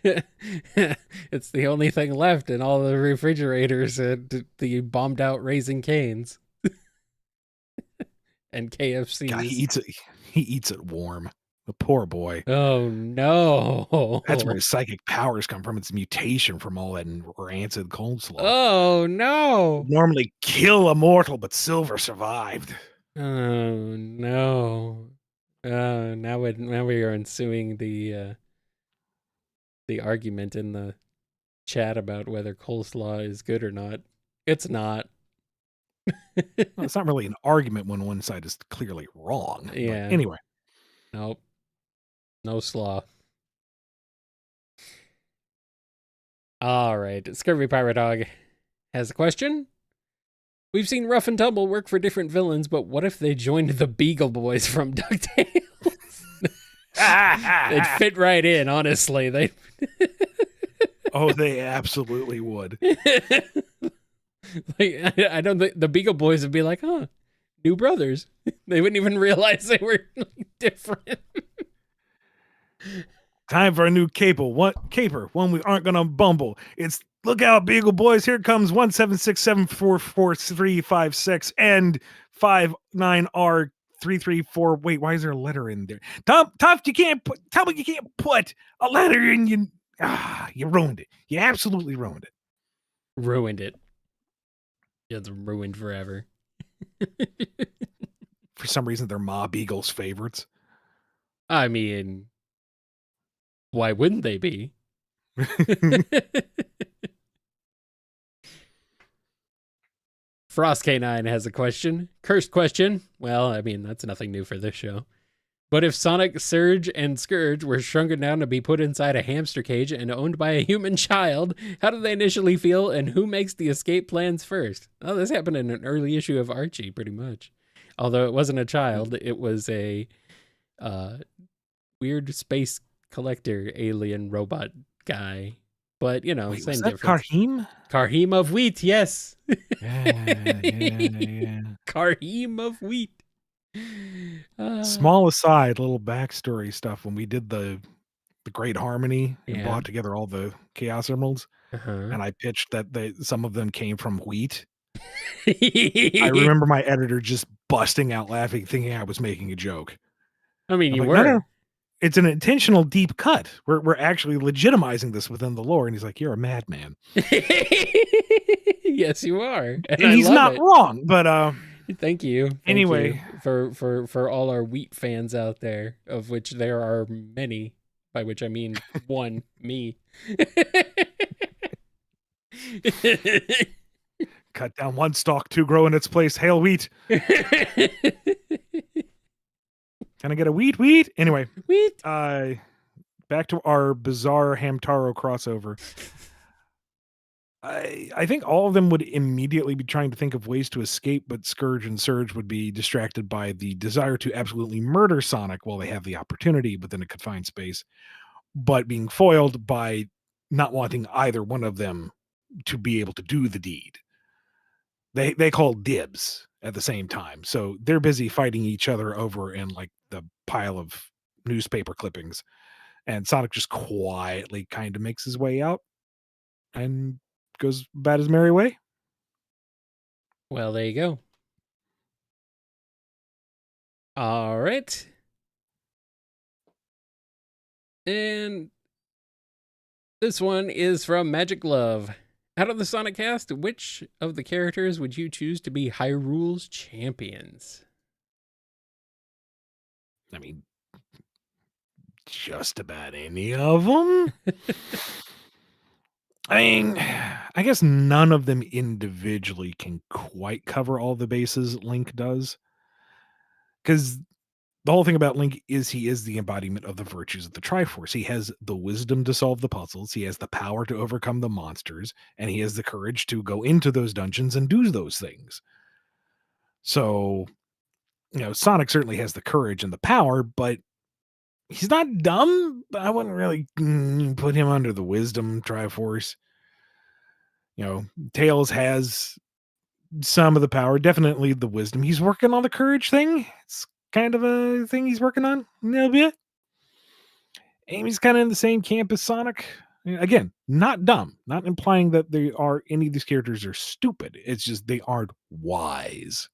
It's the only thing left in all the refrigerators at the bombed out Raising Cane's and KFC. God, he eats it warm. The poor boy. Oh no. That's where his psychic powers come from. It's mutation from all that rancid coleslaw. Oh no. Normally kill a mortal, but Silver survived. Oh no. Now we are ensuing the argument in the chat about whether coleslaw is good or not. It's not. Well, it's not really an argument when one side is clearly wrong. Yeah. But anyway. Nope. No slaw. All right. Scurvy Pirate Dog has a question. We've seen Rough and Tumble work for different villains, but what if they joined the Beagle Boys from DuckTales? They'd fit right in, honestly. They absolutely would. I don't think the Beagle Boys would be like, huh, new brothers. They wouldn't even realize they were different. Time for a new caper. What caper? One we aren't gonna bumble. It's Look out, Beagle Boys. Here comes 176744356 and 59R334. Wait, why is there a letter in there? Tough, you can't put a letter in you. You ruined it. You absolutely ruined it. Ruined it. It's ruined forever. For some reason, they're Ma Beagle's favorites. I mean, why wouldn't they be? Frost K9 has a question. Cursed question. Well, I mean, that's nothing new for this show. But if Sonic, Surge, and Scourge were shrunken down to be put inside a hamster cage and owned by a human child, how do they initially feel, and who makes the escape plans first? Oh, this happened in an early issue of Archie, pretty much. Although it wasn't a child, it was a weird space collector alien robot guy. But, you know, wait, same was that difference. Karheem? Karheem of Wheat, yes. Yeah. Karheem of Wheat. Small aside, little backstory stuff. When we did the Great Harmony and brought together all the Chaos Emeralds, and I pitched that some of them came from wheat. I remember my editor just busting out laughing, thinking I was making a joke. I mean, you like, were. No. It's an intentional deep cut. We're actually legitimizing this within the lore. And he's like, "You're a madman." Yes, you are, and he's not wrong. But thank you. Anyway, for all our wheat fans out there, of which there are many, by which I mean one, me. Cut down one stalk, two grow in its place. Hail wheat. Can I get a wheat? Anyway, wheat. Back to our bizarre Hamtaro crossover. I think all of them would immediately be trying to think of ways to escape, but Scourge and Surge would be distracted by the desire to absolutely murder Sonic while they have the opportunity within a confined space, but being foiled by not wanting either one of them to be able to do the deed. They call dibs at the same time. So they're busy fighting each other over in like the pile of newspaper clippings. And Sonic just quietly kind of makes his way out and goes about his merry way. Well, there you go. All right. And this one is from Magic Love. Out of the Sonic cast, which of the characters would you choose to be Hyrule's champions? I mean, just about any of them. I mean, I guess none of them individually can quite cover all the bases Link does. Because the whole thing about Link is he is the embodiment of the virtues of the Triforce. He has the wisdom to solve the puzzles, he has the power to overcome the monsters, and he has the courage to go into those dungeons and do those things. So, Sonic certainly has the courage and the power, but he's not dumb. I wouldn't really put him under the wisdom Triforce. Tails has some of the power, definitely the wisdom. He's working on the courage thing. It's kind of a thing he's working on a little bit. Amy's kind of in the same camp as Sonic. Again, not dumb, not implying that any of these characters are stupid. It's just they aren't wise.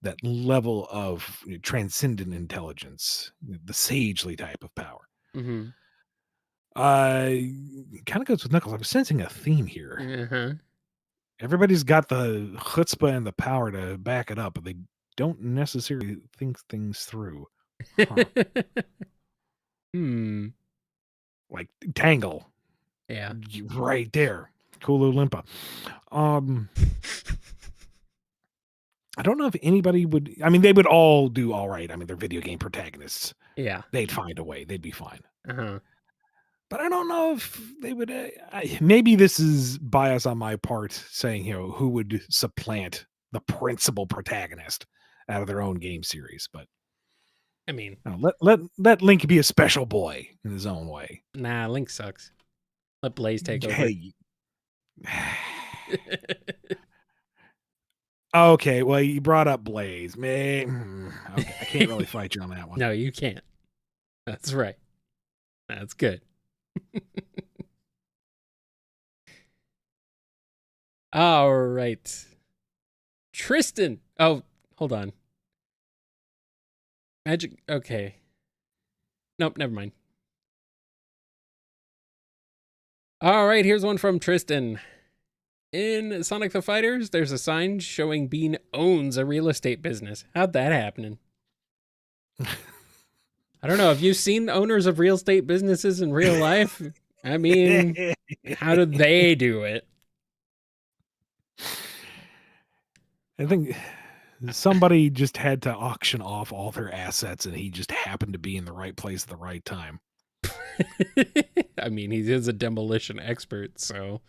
That level of transcendent intelligence, the sagely type of power. Mm-hmm. Kind of goes with Knuckles. I was sensing a theme here. Uh-huh. Everybody's got the chutzpah and the power to back it up, but they don't necessarily think things through. Huh. Like Tangle. Yeah. Right there. Kulu Limpa. I don't know if anybody would. I mean, they would all do all right. I mean, they're video game protagonists. Yeah. They'd find a way. They'd be fine. Uh-huh. But I don't know if they would. Maybe this is bias on my part saying, who would supplant the principal protagonist out of their own game series. But I mean, let Link be a special boy in his own way. Nah, Link sucks. Let Blaze take over. Hey. Okay, well, you brought up Blaze. Okay, I can't really fight you on that one. No, you can't. That's right. That's good. All right. Tristan. Oh, hold on. Magic. Okay. Nope, never mind. All right, here's one from Tristan. In Sonic the Fighters, there's a sign showing Bean owns a real estate business. How'd that happen? I don't know. Have you seen owners of real estate businesses in real life? I mean, how did they do it? I think somebody just had to auction off all their assets, and he just happened to be in the right place at the right time. I mean, he is a demolition expert, so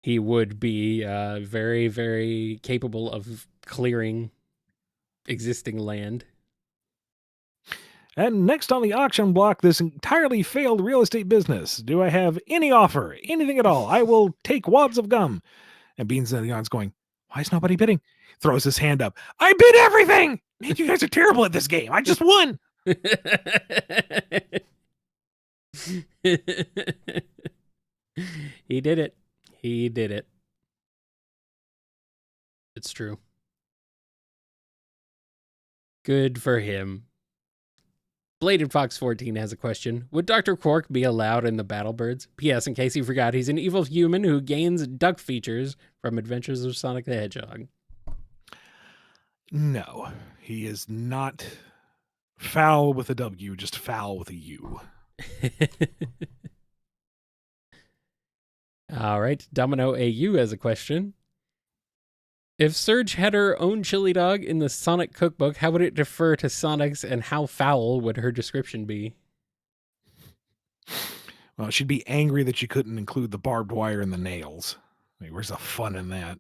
he would be very, very capable of clearing existing land. And next on the auction block, this entirely failed real estate business. Do I have any offer? Anything at all? I will take wads of gum. And Beans in the audience going, why is nobody bidding? Throws his hand up. I bid everything! Man, you guys are terrible at this game. I just won. He did it. He did it. It's true. Good for him. Bladed Fox 14 has a question. Would Dr. Quark be allowed in the Battlebirds? P.S. In case you forgot, he's an evil human who gains duck features from Adventures of Sonic the Hedgehog. No, he is not foul with a W, just foul with a U. All right. Domino AU has a question. If Surge had her own chili dog in the Sonic cookbook, how would it differ to Sonic's, and how foul would her description be? Well, she'd be angry that she couldn't include the barbed wire and the nails. I mean, where's the fun in that?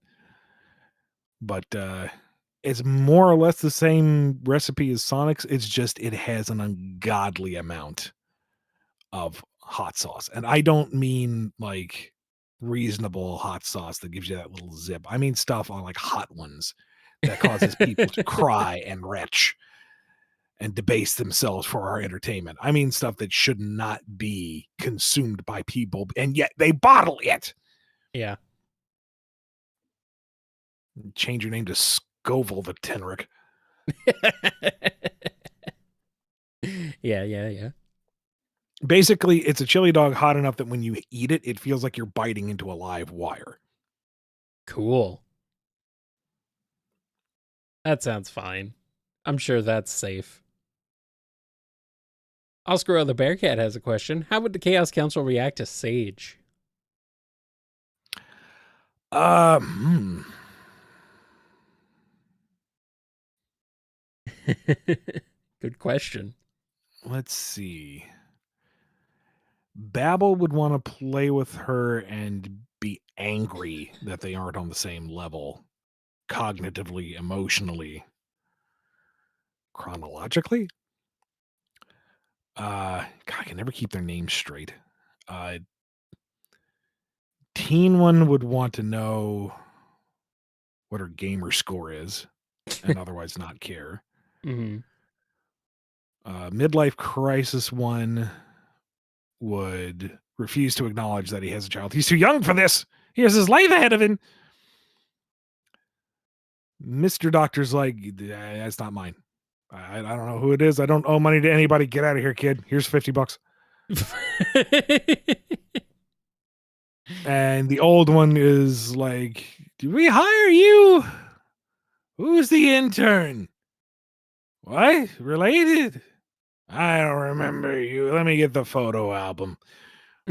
But it's more or less the same recipe as Sonic's. It's just it has an ungodly amount of hot sauce. And I don't mean like reasonable hot sauce that gives you that little zip. I mean stuff on like hot ones that causes people to cry and retch and debase themselves for our entertainment. I mean stuff that should not be consumed by people, and yet they bottle it. Yeah. Change your name to Scoville the Tenric. Yeah. Basically, it's a chili dog hot enough that when you eat it, it feels like you're biting into a live wire. Cool. That sounds fine. I'm sure that's safe. Oscar the Bearcat has a question. How would the Chaos Council react to Sage? Good question. Let's see. Babel would want to play with her and be angry that they aren't on the same level, cognitively, emotionally, chronologically. God, I can never keep their names straight. Teen one would want to know what her gamer score is and otherwise not care. Mm-hmm. Midlife crisis one would refuse to acknowledge that he has a child. He's too young for this. He has his life ahead of him. Mr. Doctor's like, that's not mine. I don't know who it is. I don't owe money to anybody. Get out of here, kid. Here's $50. And the old one is like, did we hire you? Who's the intern? What? Related? I don't remember you. Let me get the photo album.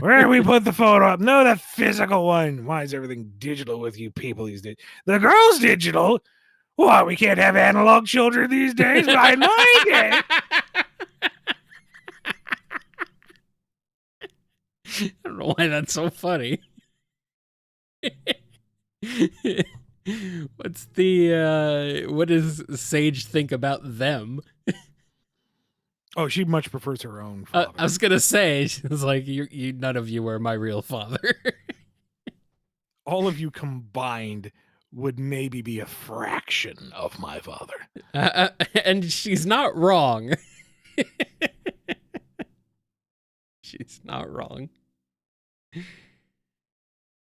Where did we put the photo up? No, the physical one. Why is everything digital with you people these days? The girl's digital? What, we can't have analog children these days? I like it. I don't know why that's so funny. What does Sage think about them? Oh, she much prefers her own father. I was gonna say, she's like, you none of you are my real father. All of you combined would maybe be a fraction of my father. And she's not wrong. She's not wrong.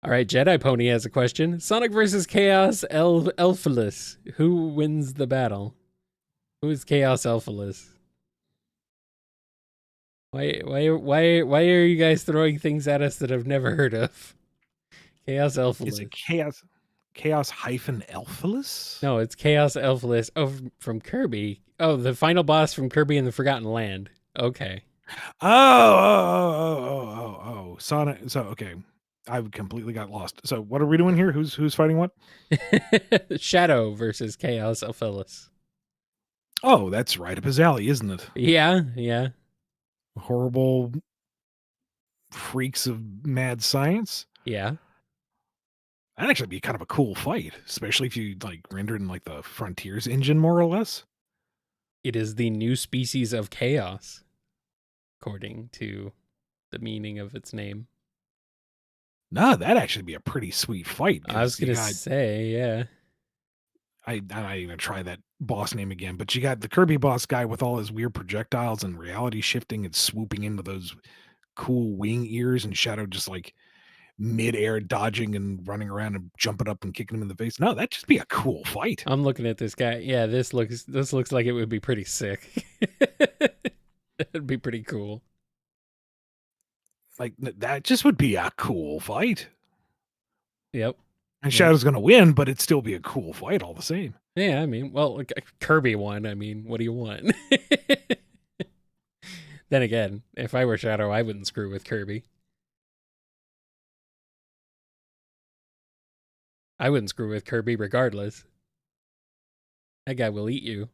All right, Jedi Pony has a question. Sonic versus Chaos Elphalus. Who wins the battle? Who is Chaos Elphalus? Why are you guys throwing things at us that I've never heard of? Chaos Elphalus. Is it Chaos hyphen Elphalus? No, it's Chaos Elphalus. Oh, from Kirby. Oh, the final boss from Kirby and the Forgotten Land. Okay. Oh. Sonic. So, okay. I completely got lost. So, what are we doing here? Who's fighting what? Shadow versus Chaos Elphalus. Oh, that's right up his alley, isn't it? Yeah. Horrible freaks of mad science. Yeah. That'd actually be kind of a cool fight, especially if you like rendered in like the Frontiers engine, more or less. It is the new species of chaos, according to the meaning of its name. No, that'd actually be a pretty sweet fight. I was gonna say, yeah. I'm not even try that boss name again, but you got the Kirby boss guy with all his weird projectiles and reality shifting and swooping into those cool wing ears, and Shadow just like mid-air dodging and running around and jumping up and kicking him in the face. No, that'd just be a cool fight. I'm looking at this guy. Yeah, this looks like it would be pretty sick. That'd be pretty cool. Like that just would be a cool fight. Yep. And Shadow's gonna win, but it'd still be a cool fight all the same. Yeah, I mean, well, like, Kirby won. I mean, what do you want? Then again, if I were Shadow, I wouldn't screw with Kirby. I wouldn't screw with Kirby regardless. That guy will eat you.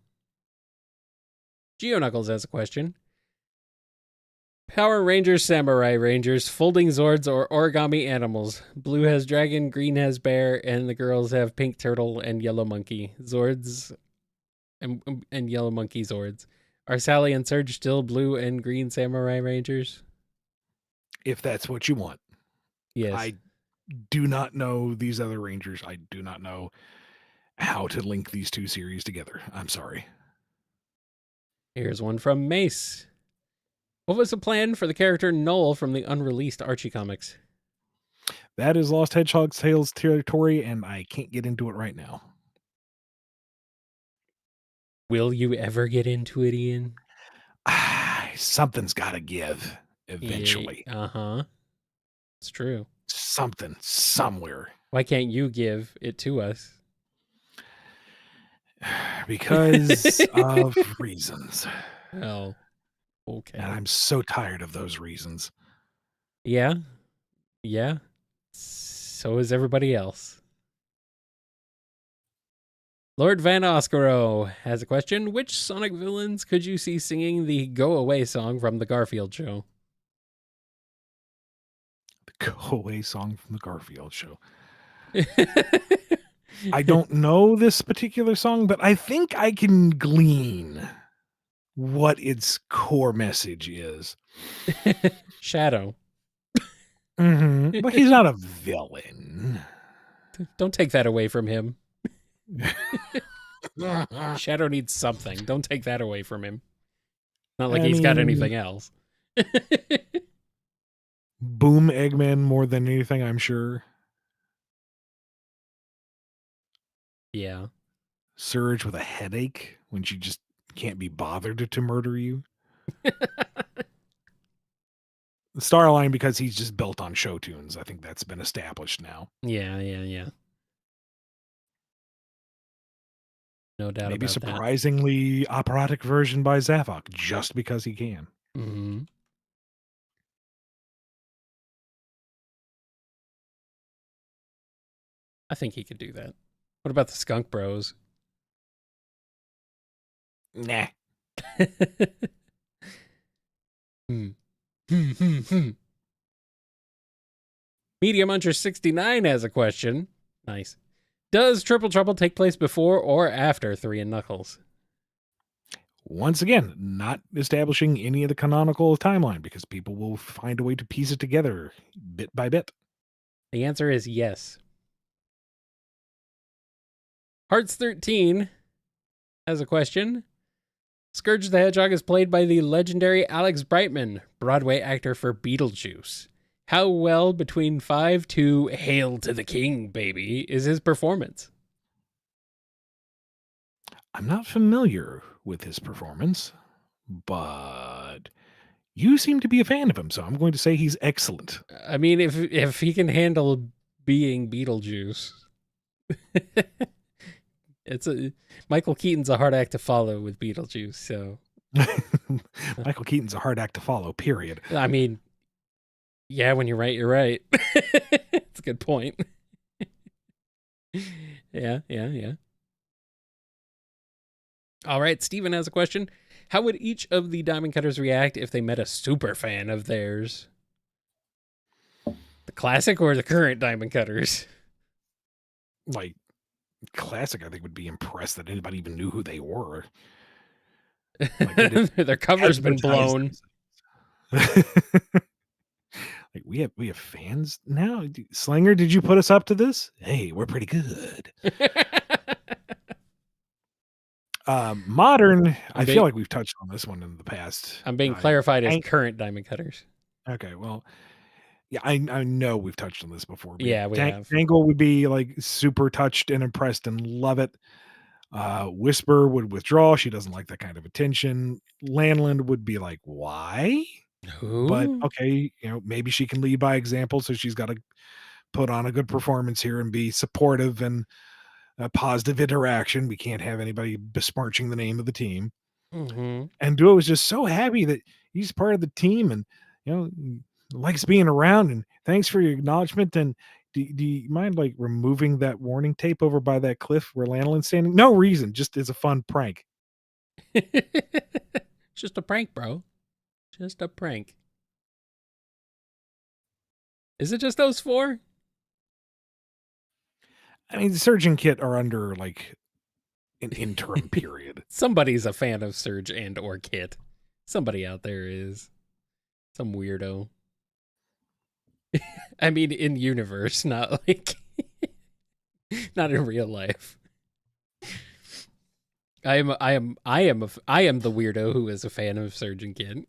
GeoKnuckles has a question. Power Rangers, Samurai Rangers, folding Zords, or origami animals. Blue has dragon, green has bear, and the girls have pink turtle and yellow monkey. Zords and yellow monkey Zords. Are Sally and Surge still blue and green Samurai Rangers? If that's what you want. Yes. I do not know these other Rangers. I do not know how to link these two series together. I'm sorry. Here's one from Mace. What was the plan for the character Noel from the unreleased Archie comics? That is Lost Hedgehog's Tales territory, and I can't get into it right now. Will you ever get into it, Ian? Something's got to give eventually. Yeah, it's true. Something, somewhere. Why can't you give it to us? Because of reasons. Oh, okay. And I'm so tired of those reasons. Yeah. So is everybody else. Lord Van Oscaro has a question. Which Sonic villains could you see singing the Go Away song from the Garfield show? The Go Away song from the Garfield show. I don't know this particular song, but I think I can glean what its core message is. Shadow. Mm-hmm. But he's not a villain. Don't take that away from him. Shadow needs something. Don't take that away from him. Not like he's got anything else. Boom Eggman more than anything, I'm sure. Yeah. Surge with a headache when she just can't be bothered to murder you. Starline because he's just built on show tunes. I think that's been established now. Yeah. No doubt Maybe about surprisingly operatic version by Zavok, just because he can. Mm-hmm. I think he could do that. What about the Skunk Bros? Nah. Medium Muncher 69 has a question. Nice. Does Triple Trouble take place before or after 3 and Knuckles? Once again, not establishing any of the canonical timeline because people will find a way to piece it together bit by bit. The answer is yes. Hearts 13 has a question. Scourge the Hedgehog is played by the legendary Alex Brightman, Broadway actor for Beetlejuice. How well between 5 to Hail to the King, baby, is his performance? I'm not familiar with his performance, but you seem to be a fan of him, so I'm going to say he's excellent. I mean, if he can handle being Beetlejuice, Michael Keaton's a hard act to follow with Beetlejuice. So Michael Keaton's a hard act to follow. Period. I mean, yeah, when you're right, you're right. It's a good point. Yeah. All right, Steven has a question. How would each of the Diamond Cutters react if they met a super fan of theirs? The classic or the current Diamond Cutters? Like, classic, I think, would be impressed that anybody even knew who they were. Like, their cover's been blown. Like, we have fans now. Slinger, did you put us up to this? Hey, we're pretty good. Modern, I feel like we've touched on this one in the past. I'm being clarified as current Diamond Cutters. Okay, well, yeah, I know we've touched on this before. Yeah, we have. Dangle would be like super touched and impressed and love it. Whisper would withdraw. She doesn't like that kind of attention. Landland would be like, why? Ooh. But okay, maybe she can lead by example. So she's got to put on a good performance here and be supportive and a positive interaction. We can't have anybody besmirching the name of the team. Mm-hmm. And Duo was just so happy that he's part of the team and, likes being around. And thanks for your acknowledgement. And do you mind like removing that warning tape over by that cliff where Lanolyn's standing? No reason, just as a fun prank. It's just a prank, bro. Just a prank. Is it just those 4? I mean, the Surge and Kit are under like an interim period. Somebody's a fan of Surge and or Kit. Somebody out there is. Some weirdo. I mean, in universe, not like not in real life. I am the weirdo who is a fan of Surge and Kit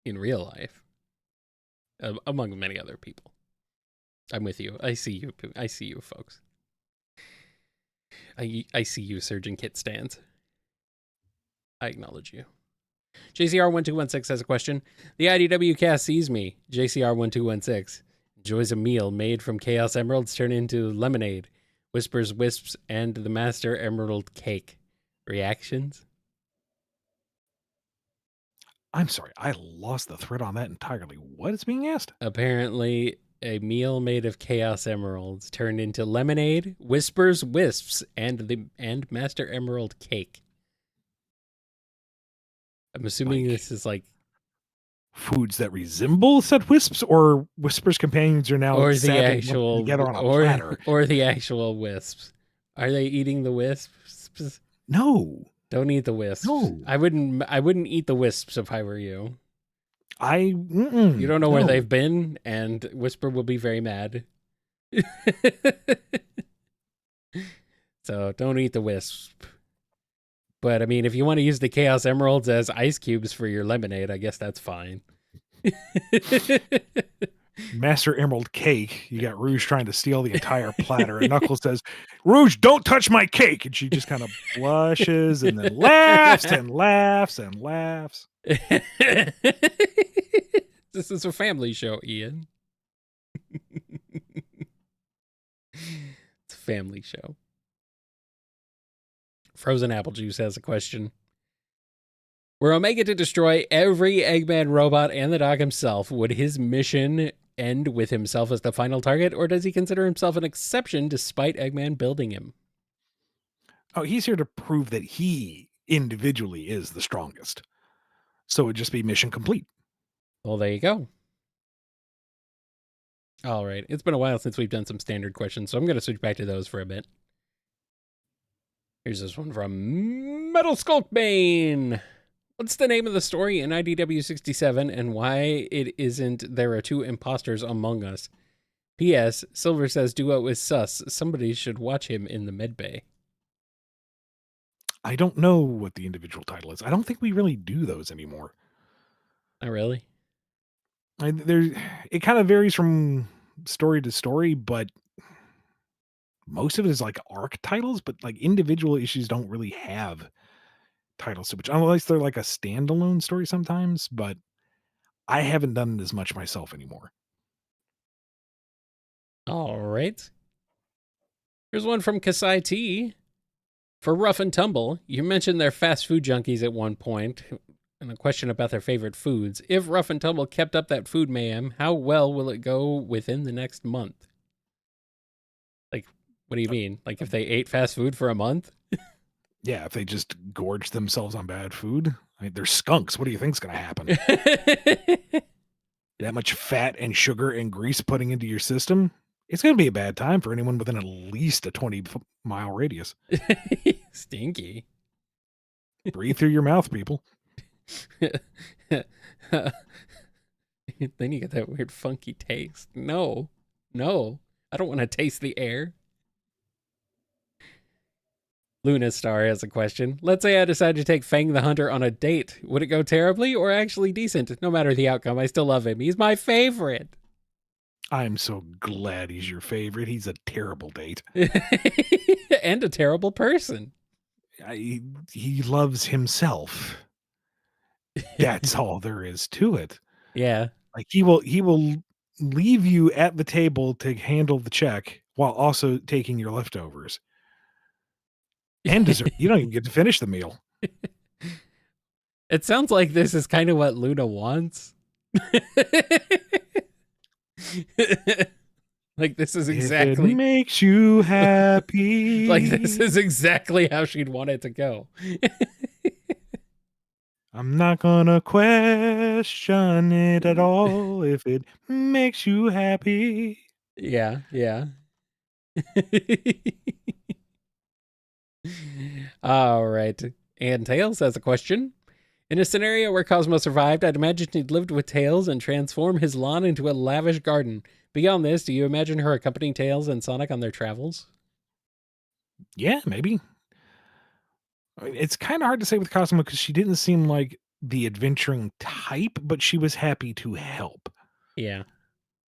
in real life, among many other people. I'm with you. I see you. I see you, folks. I see you, Surge and Kit stands. I acknowledge you. JCR1216 has a question. The IDW cast sees me. JCR1216 enjoys a meal made from Chaos Emeralds turned into lemonade, whispers wisps, and the Master Emerald cake. Reactions? I'm sorry, I lost the thread on that entirely. What is being asked? Apparently, a meal made of Chaos Emeralds turned into lemonade, whispers wisps, and Master Emerald cake. I'm assuming this is like foods that resemble said wisps, or Whisper's companions are now or the actual get on a platter, or the actual wisps. Are they eating the wisps? No, don't eat the wisps. No, I wouldn't eat the wisps if I were you. You don't know where they've been, and Whisper will be very mad. So don't eat the wisp. But I mean, if you want to use the Chaos Emeralds as ice cubes for your lemonade, I guess that's fine. Master Emerald cake. You got Rouge trying to steal the entire platter, and Knuckles says, "Rouge, don't touch my cake!" And she just kind of blushes and then laughs and laughs and laughs. This is a family show, Ian. It's a family show. Frozen Apple Juice has a question. Were Omega to destroy every Eggman robot and the dog himself, would his mission end with himself as the final target, or does he consider himself an exception despite Eggman building him? Oh, he's here to prove that he individually is the strongest. So it would just be mission complete. Well, there you go. All right. It's been a while since we've done some standard questions, so I'm going to switch back to those for a bit. Here's this one from Metal Skulkbane. What's the name of the story in IDW 67 and why it isn't there are two imposters among us? P.S. Silver says Duo is sus. Somebody should watch him in the medbay. I don't know what the individual title is. I don't think we really do those anymore. Not really? It kind of varies from story to story, but most of it is like arc titles, but like individual issues don't really have titles so much, unless they're like a standalone story sometimes. But I haven't done it as much myself anymore. All right. Here's one from Kasai T. For Rough and Tumble, you mentioned they're fast food junkies at one point, and a question about their favorite foods. If Rough and Tumble kept up that food mayhem, how well will it go within the next month? Like, what do you mean? Like, if they ate fast food for a month? Yeah, if they just gorge themselves on bad food, they're skunks. What do you think's going to happen? That much fat and sugar and grease putting into your system, it's going to be a bad time for anyone within at least a 20-mile radius. Stinky. Breathe through your mouth, people. Then you get that weird funky taste. No, I don't want to taste the air. Luna Star has a question. Let's say I decide to take Fang the Hunter on a date. Would it go terribly or actually decent? No matter the outcome, I still love him. He's my favorite. I'm so glad he's your favorite. He's a terrible date. And a terrible person. He loves himself. That's all there is to it. Yeah. Like he will leave you at the table to handle the check while also taking your leftovers. And dessert. You don't even get to finish the meal. It sounds like this is kind of what Luna wants. Like this is exactly. If it makes you happy. Like this is exactly how she'd want it to go. I'm not gonna question it at all if it makes you happy. Yeah. All right. And Tails has a question. In a scenario where Cosmo survived, I'd imagine he'd lived with Tails and transform his lawn into a lavish garden. Beyond this, do you imagine her accompanying Tails and Sonic on their travels? Yeah, maybe. It's kind of hard to say with Cosmo because she didn't seem like the adventuring type, but she was happy to help. Yeah.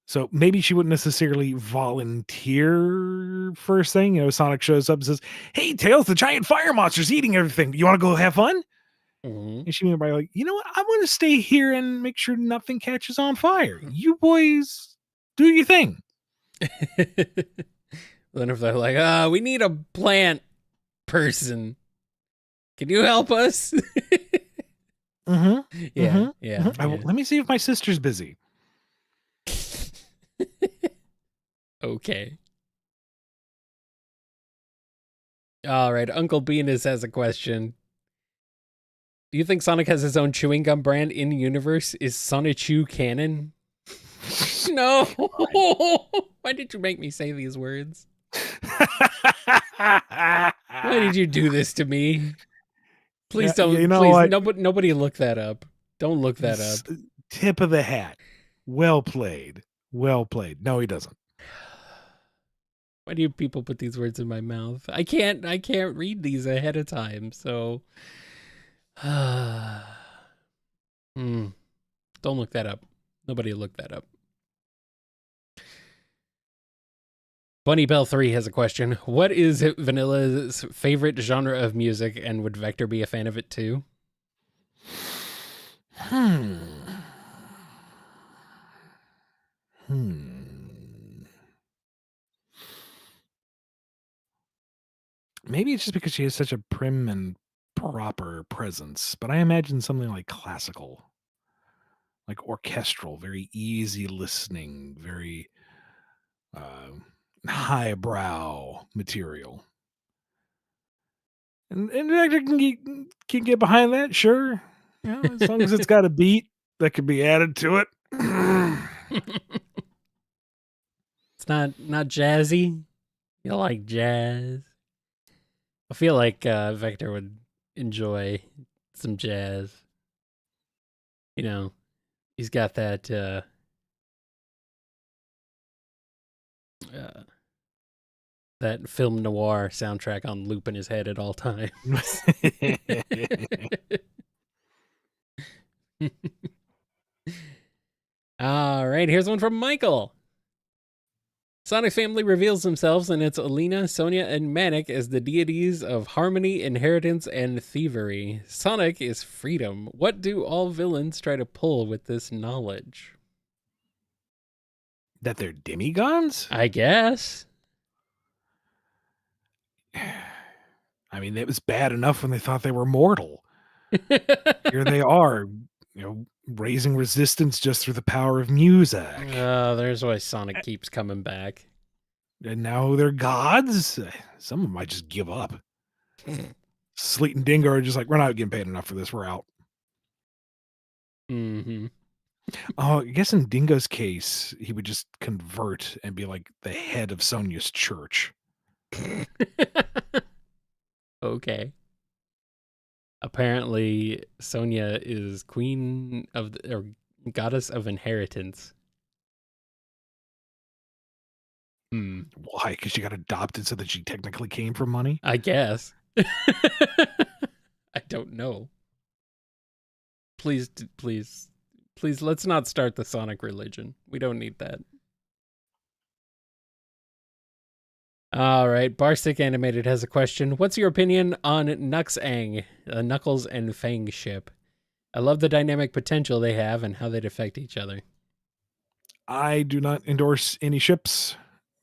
So maybe she wouldn't necessarily volunteer first thing. You know, Sonic shows up and says, "Hey, Tails, the giant fire monster's eating everything. You want to go have fun?" Mm-hmm. And she may be like, "You know what? I want to stay here and make sure nothing catches on fire. You boys do your thing." Then if they're like, we need a plant person. Can you help us? Mm-hmm. Yeah. Mm-hmm. Yeah. Mm-hmm. Yeah. Let me see if my sister's busy. Okay. All right. Uncle Beanus has a question. Do you think Sonic has his own chewing gum brand in universe? Is Sonichu canon? No. Why did you make me say these words? Why did you do this to me? Please don't. You know please, what? nobody look that up. Don't look that up. Tip of the hat. Well played. Well played. No, he doesn't. Why do people put these words in my mouth? I can't read these ahead of time, so don't look that up. Nobody look that up. Bunny Bell 3 has a question. What is Vanilla's favorite genre of music, and would Vector be a fan of it too? Maybe it's just because she has such a prim and proper presence, but I imagine something like classical, like orchestral, very easy listening, very highbrow material. And Vector can get behind that, sure. You know, as long as it's got a beat that could be added to it. It's not jazzy. You like jazz? I feel like Vector would enjoy some jazz. You know, he's got that that film noir soundtrack on loop in his head at all times. All right, here's one from Michael. Sonic family reveals themselves, and it's Alina, Sonia, and Manic as the deities of harmony, inheritance, and thievery. Sonic is freedom. What do all villains try to pull with this knowledge? That they're demigods? I guess. I mean, it was bad enough when they thought they were mortal. Here they are, raising resistance just through the power of music. There's why Sonic keeps coming back. And now they're gods? Some of them might just give up. Sleet and Dingo are just like, we're not getting paid enough for this. We're out. Mm-hmm. Oh, I guess in Dingo's case, he would just convert and be like the head of Sonia's church. Okay. Apparently, Sonia is queen of or goddess of inheritance. Why? Because she got adopted so that she technically came from money? I guess. I don't know. Please, let's not start the Sonic religion. We don't need that. All right, Barstick Animated has a question. What's your opinion on Nuxang, a Knuckles and Fang ship? I love the dynamic potential they have and how they'd affect each other. I do not endorse any ships,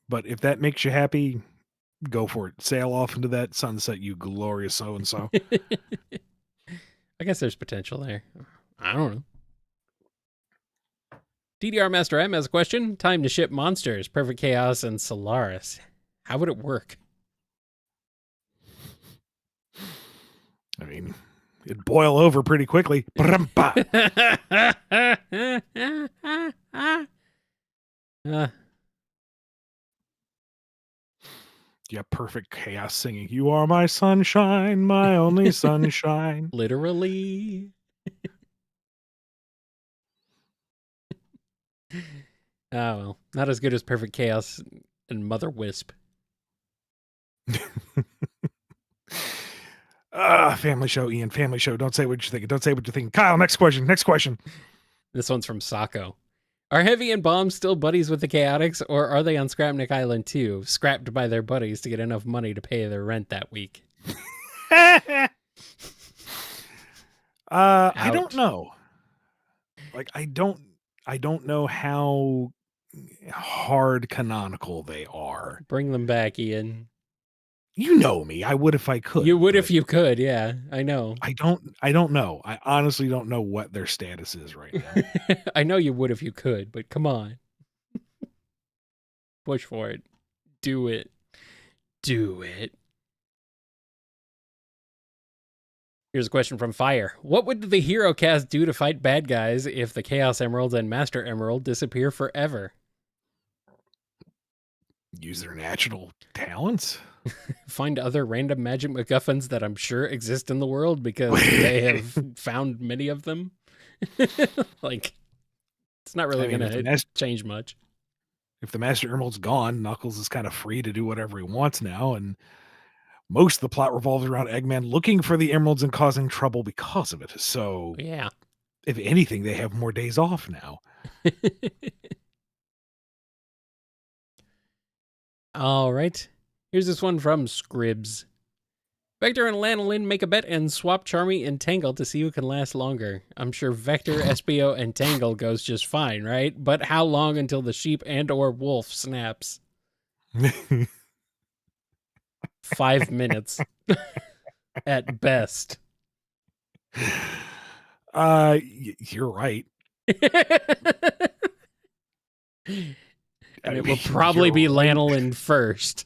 but if that makes you happy, go for it. Sail off into that sunset, you glorious so-and-so. I guess there's potential there. I don't know. DDR Master M has a question. Time to ship monsters, Perfect Chaos, and Solaris. How would it work? I mean, it'd boil over pretty quickly. Yeah, Perfect Chaos singing, "You are my sunshine, my only sunshine." Literally. Oh, well, not as good as Perfect Chaos and Mother Wisp. Family show, Ian. Family show. Don't say what you're thinking. Don't say what you're thinking. Kyle, next question. Next question. This one's from Sako. Are Heavy and Bomb still buddies with the Chaotix, or are they on Scrapnik Island too, scrapped by their buddies to get enough money to pay their rent that week? I don't know. Like, I don't know how hard canonical they are. Bring them back, Ian. You know me. I would if I could. You would if you could, yeah. I know. I don't know. I honestly don't know what their status is right now. I know you would if you could, but come on. Push for it. Do it. Do it. Here's a question from Fire. What would the hero cast do to fight bad guys if the Chaos Emeralds and Master Emerald disappear forever? Use their natural talents? Find other random magic MacGuffins that I'm sure exist in the world because they have found many of them. Like, it's not really going to change much. If the Master Emerald's gone, Knuckles is kind of free to do whatever he wants now, and most of the plot revolves around Eggman looking for the emeralds and causing trouble because of it. So, yeah, if anything, they have more days off now. All right. Here's this one from Scribs. Vector and Lanolin make a bet and swap Charmy and Tangle to see who can last longer. I'm sure Vector, SBO, and Tangle goes just fine, right? But how long until the sheep and or wolf snaps? 5 minutes. At best. You're right. And it will probably be Lanolin first.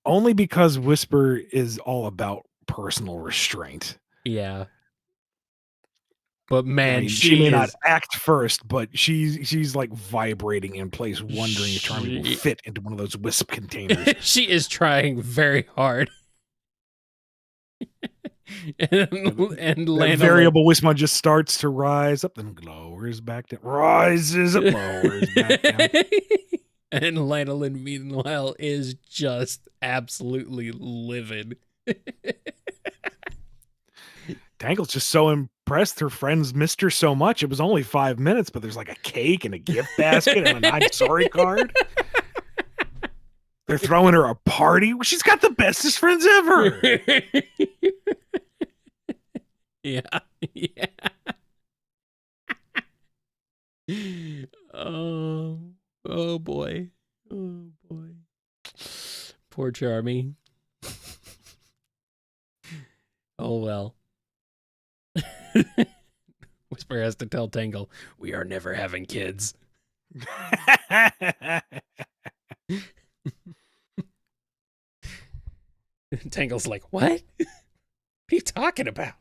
Only because Whisper is all about personal restraint. Yeah. But man, she may not act first, but she's like vibrating in place, wondering if Charmy will fit into one of those wisp containers. She is trying very hard. and that variable Wisma just starts to rise up, then lowers back down, rises up, lowers back down. And Lanolin, meanwhile, is just absolutely livid. Tangle's just so impressed her friends missed her so much. It was only 5 minutes, but there's like a cake and a gift basket and an I'm sorry card. They're throwing her a party. She's got the bestest friends ever. Yeah. Oh boy. Oh boy. Poor Charmy. Oh well. Whisper has to tell Tangle, we are never having kids. Tangle's like, what? What are you talking about?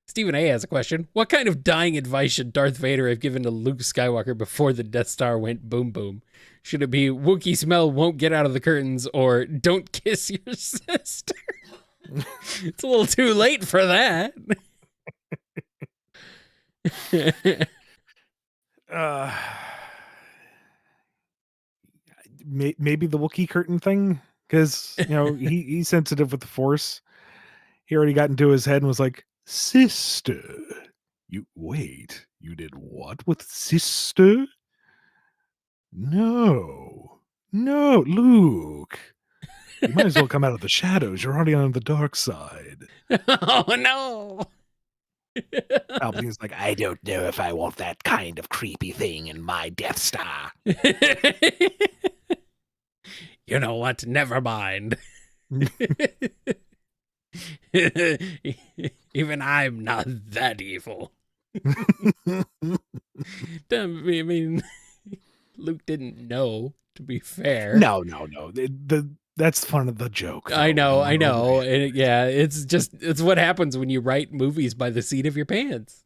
Stephen A. has a question. What kind of dying advice should Darth Vader have given to Luke Skywalker before the Death Star went boom boom? Should it be Wookiee smell won't get out of the curtains or don't kiss your sister? It's a little too late for that. Maybe the Wookiee curtain thing, because he's sensitive with the Force. He already got into his head and was like, sister, you did what with sister? No, Luke, you might as well come out of the shadows. You're already on the dark side. Oh no. Palpatine's like, I don't know if I want that kind of creepy thing in my Death Star. You know what? Never mind. Even I'm not that evil. I mean, Luke didn't know, to be fair. No. That's fun of the joke. Though. I know. Yeah, it's what happens when you write movies by the seat of your pants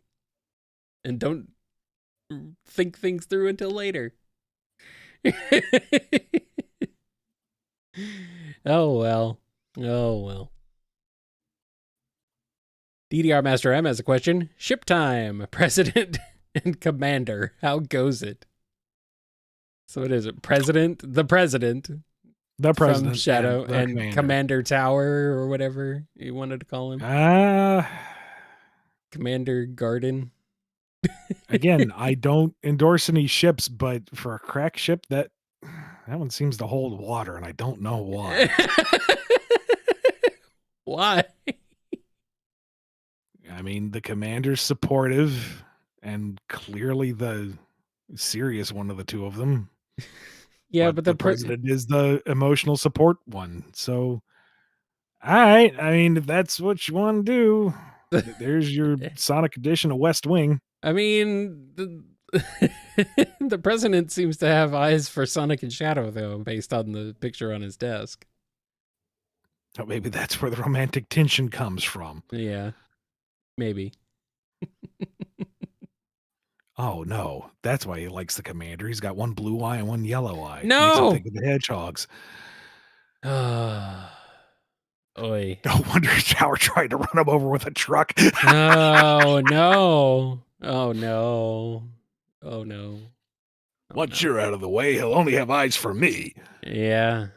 and don't think things through until later. Oh well. DDR Master M has a question. Ship time, President and Commander. How goes it? So what is it? The President from Shadow and Commander Tower or whatever you wanted to call him. Commander Garden. Again, I don't endorse any ships, but for a crack ship, that one seems to hold water, and I don't know why. Why? I mean, the commander's supportive, and clearly the serious one of the two of them. Yeah, but the president is the emotional support one. So, all right. I mean, if that's what you want to do, there's your Sonic edition of West Wing. I mean, the president seems to have eyes for Sonic and Shadow, though, based on the picture on his desk. Oh, maybe that's where the romantic tension comes from. Yeah, maybe. Oh, no. That's why he likes the commander. He's got one blue eye and one yellow eye. No! Makes him think of the hedgehogs. Oy. No wonder Tower tried to run him over with a truck. Oh, no. Oh, no. Oh, no. Once you're out of the way, he'll only have eyes for me. Yeah.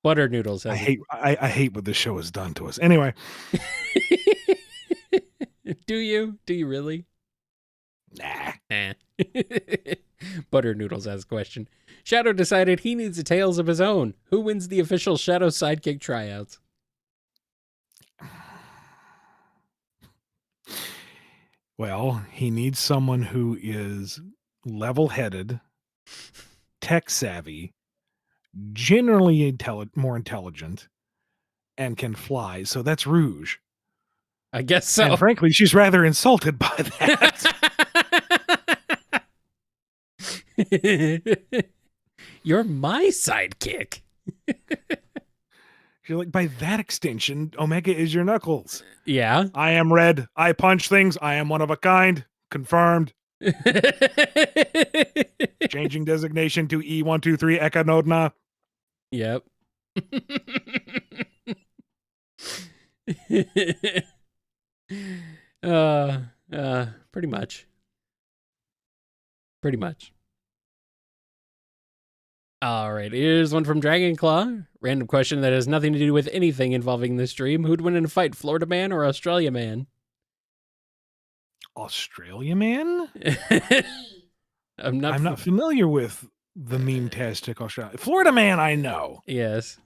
Butter noodles. I hate what this show has done to us. Anyway. Do you really? Nah. Butter noodles has a question. Shadow decided he needs a Tails of his own. Who wins the official Shadow sidekick tryouts? Well, he needs someone who is level-headed, tech-savvy, generally more intelligent, and can fly. So that's Rouge. I guess so. And frankly, she's rather insulted by that. You're my sidekick. You're like, by that extension, Omega is your Knuckles. Yeah. I am red. I punch things. I am one of a kind. Confirmed. Changing designation to E123 Echanodna. Yep. Pretty much. All right, here's one from Dragonclaw. Random question that has nothing to do with anything involving this stream. Who'd win in a fight, Florida Man or Australia Man? Australia Man? I'm not familiar with the meme-tastic Australia. Florida Man, I know. Yes.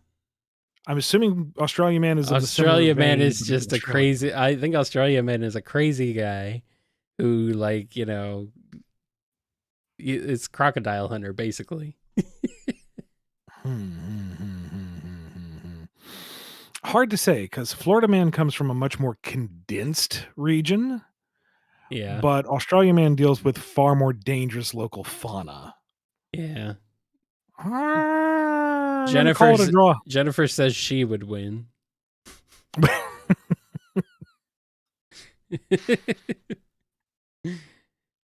I'm assuming Australia Man is Australia Man vein, is just a crazy. I think Australia Man is a crazy guy who, like, you know, it's crocodile hunter basically. Hard to say because Florida Man comes from a much more condensed region. Yeah. But Australia Man deals with far more dangerous local fauna. Yeah. Jennifer says she would win.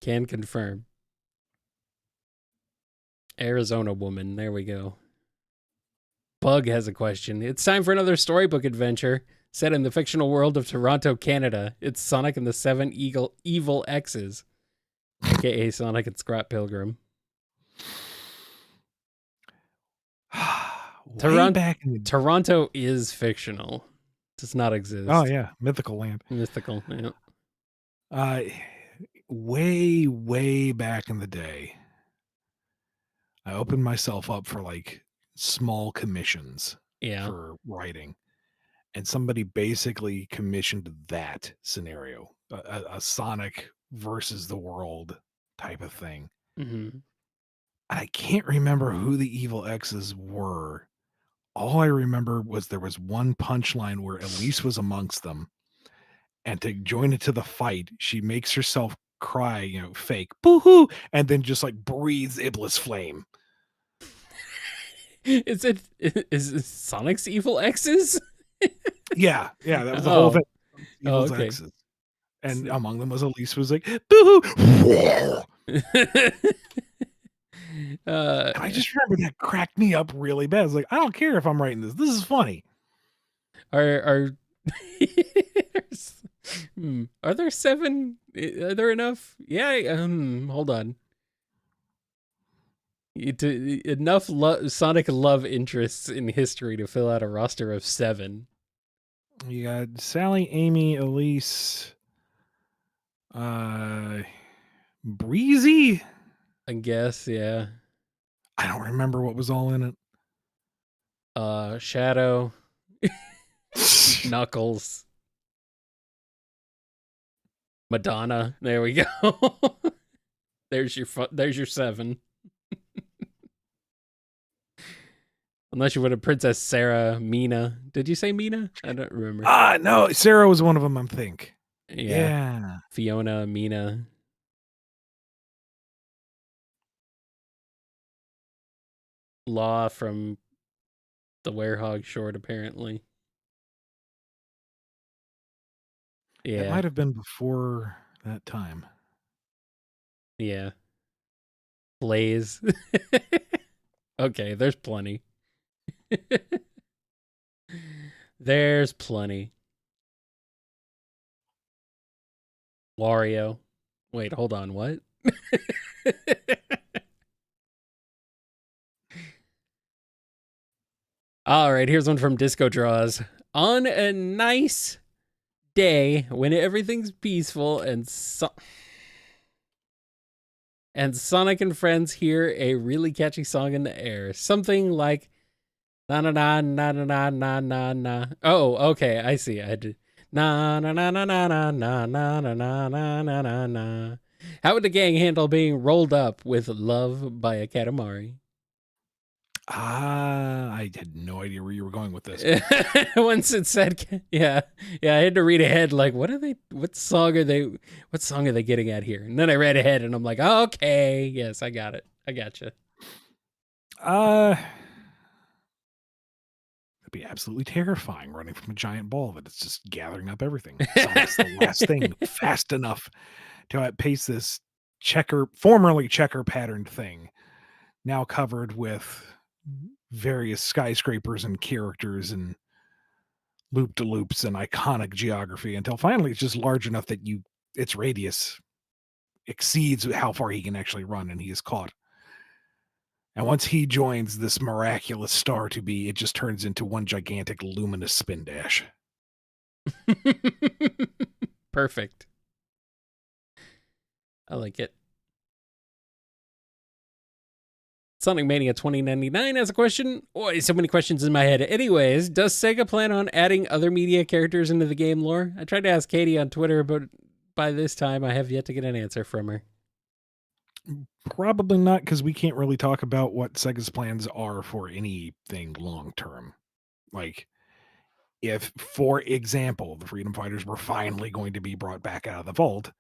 Can confirm. Arizona woman. There we go. Bug has a question. It's time for another storybook adventure set in the fictional world of Toronto, Canada. It's Sonic and the Seven Evil X's, aka Sonic and Scott Pilgrim. Toronto is fictional. Does not exist. Oh yeah, mythical land. Mythical. Yeah. Way back in the day, I opened myself up for like small commissions for writing, and somebody basically commissioned that scenario, a Sonic versus the world type of thing. Mm-hmm. I can't remember who the evil X's were. All I remember was there was one punchline where Elise was amongst them, and to join into the fight, she makes herself cry, you know, fake boo-hoo, and then just like breathes Iblis flame. Is it Sonic's evil X's? Yeah, that was the whole thing. Evil X's. And among them was Elise was like boo-hoo. I just remember that cracked me up really bad. I was like, I don't care if I'm writing this. This is funny. Are there 7? Are there enough? Yeah. Hold on. Enough Sonic love interests in history to fill out a roster of 7. You got Sally, Amy, Elise, Breezy. I guess, yeah. I don't remember what was all in it. Shadow, Knuckles, Madonna. There we go. There's your 7. Unless you would have Princess Sarah, Mina. Did you say Mina? I don't remember. No, Sarah was one of them, I think. Yeah. Fiona, Mina. Law from the Werehog short, apparently. Yeah. It might have been before that time. Yeah. Blaze. Okay, there's plenty. There's plenty. Wario. Wait, hold on, what? All right, here's one from Disco Draws. On a nice day when everything's peaceful and Sonic and friends hear a really catchy song in the air, something like na na na na na na na na. Oh, okay, I see. I did na na na na na na na na na na na na na. How would the gang handle being rolled up with "Love" by a Katamari? I had no idea where you were going with this. Once it said, yeah, I had to read ahead. Like, what song are they getting at here? And then I read ahead, and I'm like, oh, okay, yes, I got it. I gotcha. That'd be absolutely terrifying, running from a giant ball that it's just gathering up everything. Sonic's the last thing fast enough to outpace this formerly checker patterned thing, now covered with various skyscrapers and characters and loop-de-loops and iconic geography, until finally it's just large enough that its radius exceeds how far he can actually run, and he is caught And once he joins this miraculous star to be, it just turns into one gigantic luminous spin dash. Perfect. I like it. Sonic Mania 2099 has a question. Boy, so many questions in my head. Anyways, does Sega plan on adding other media characters into the game lore? I tried to ask Katie on Twitter, but by this time I have yet to get an answer from her. Probably not, because we can't really talk about what Sega's plans are for anything long term. Like, if, for example, the Freedom Fighters were finally going to be brought back out of the vault,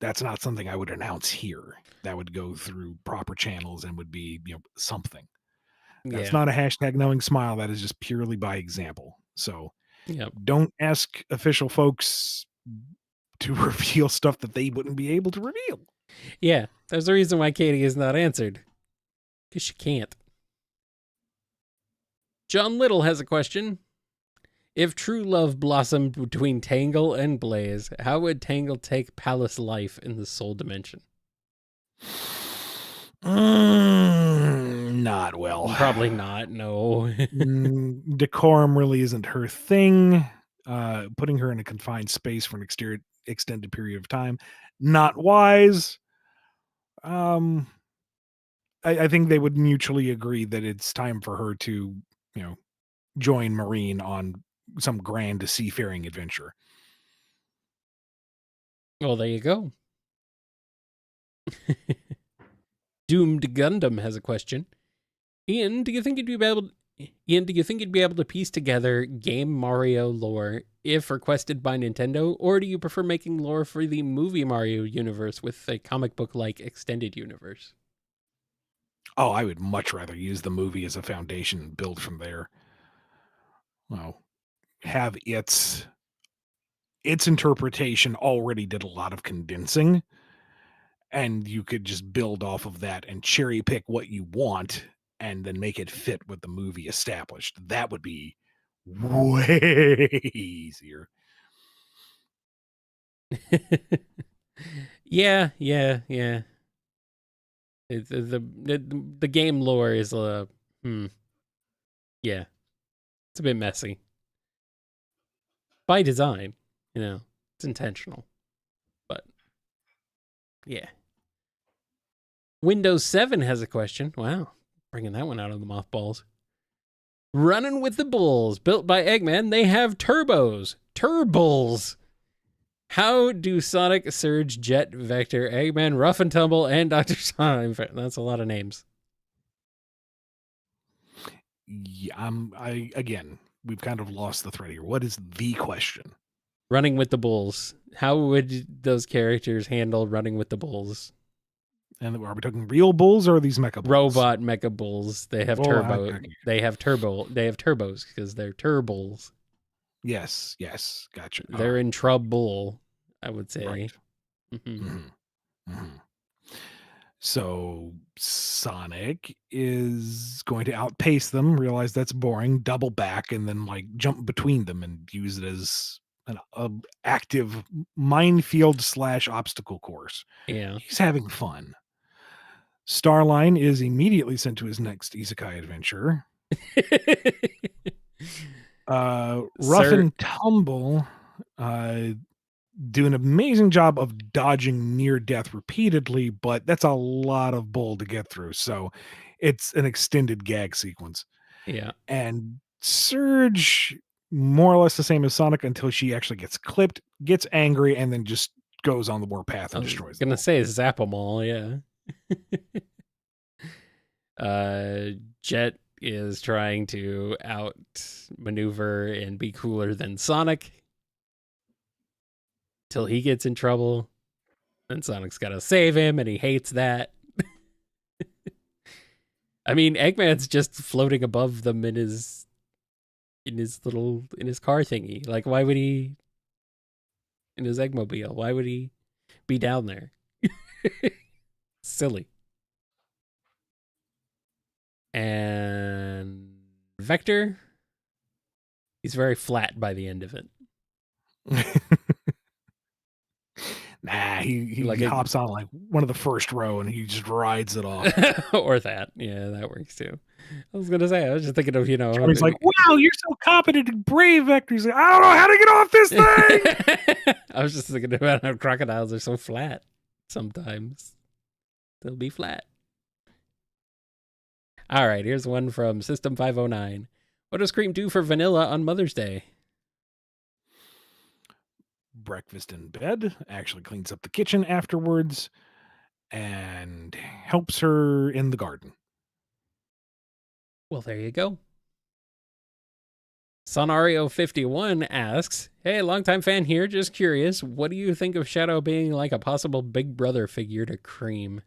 that's not something I would announce here. That would go through proper channels and would be, something. That's not a hashtag knowing smile. That is just purely by example. So don't ask official folks to reveal stuff that they wouldn't be able to reveal. Yeah, there's a reason why Katie is not answered. Because she can't. John Little has a question. If true love blossomed between Tangle and Blaze, how would Tangle take Palace life in the Soul Dimension? Not well. Probably not, no. Decorum really isn't her thing. Putting her in a confined space for an extended period of time, not wise. I think they would mutually agree that it's time for her to, join Marine on some grand seafaring adventure. Well, there you go. Doomed Gundam has a question. Ian, do you think you'd be able to piece together Game Mario lore if requested by Nintendo, or do you prefer making lore for the movie Mario universe with a comic book-like extended universe? Oh, I would much rather use the movie as a foundation and build from there. Well, have its interpretation already did a lot of condensing, and you could just build off of that and cherry pick what you want and then make it fit what the movie established. That would be way easier. Yeah. The game lore is yeah, it's a bit messy by design. It's intentional, but yeah. Windows 7 has a question. Wow, bringing that one out of the mothballs. Running with the Bulls, built by Eggman, they have turbos. Turbulls. How do Sonic, Surge, Jet, Vector, Eggman, Rough and Tumble, and Dr. Sonic... That's a lot of names. Yeah, again, we've kind of lost the thread here. What is the question? Running with the Bulls. How would those characters handle running with the Bulls? And are we talking real bulls or are these mecha bulls? Robot mecha bulls. They have turbo. They have turbos because they're turbulls. Yes, gotcha. They're in trouble, I would say. Right. Mm-hmm. So Sonic is going to outpace them, realize that's boring, double back, and then jump between them and use it as an active minefield / obstacle course. Yeah. He's having fun. Starline is immediately sent to his next isekai adventure. Rough and Tumble do an amazing job of dodging near death repeatedly, but that's a lot of bull to get through. So it's an extended gag sequence. Yeah. And Surge, more or less the same as Sonic until she actually gets clipped, gets angry, and then just goes on the warpath and destroys them. I was gonna say zap them all, yeah. Jet is trying to outmaneuver and be cooler than Sonic till he gets in trouble. And Sonic's gotta save him, and he hates that. I mean, Eggman's just floating above them in his car thingy. Like, why would he, in his Eggmobile, why would he be down there? Silly. And Vector, he's very flat by the end of it. Nah, he hops on like one of the first row and he just rides it off. Or that. Yeah, that works too. I was gonna say, I was just thinking of, He's like, wow, you're so competent and brave, Vector. He's like, I don't know how to get off this thing. I was just thinking about how crocodiles are so flat sometimes. They'll be flat. All right, here's one from System 509. What does Cream do for Vanilla on Mother's Day? Breakfast in bed, actually cleans up the kitchen afterwards, and helps her in the garden. Well, there you go. Sonario51 asks, hey, longtime fan here, just curious, what do you think of Shadow being like a possible Big Brother figure to Cream?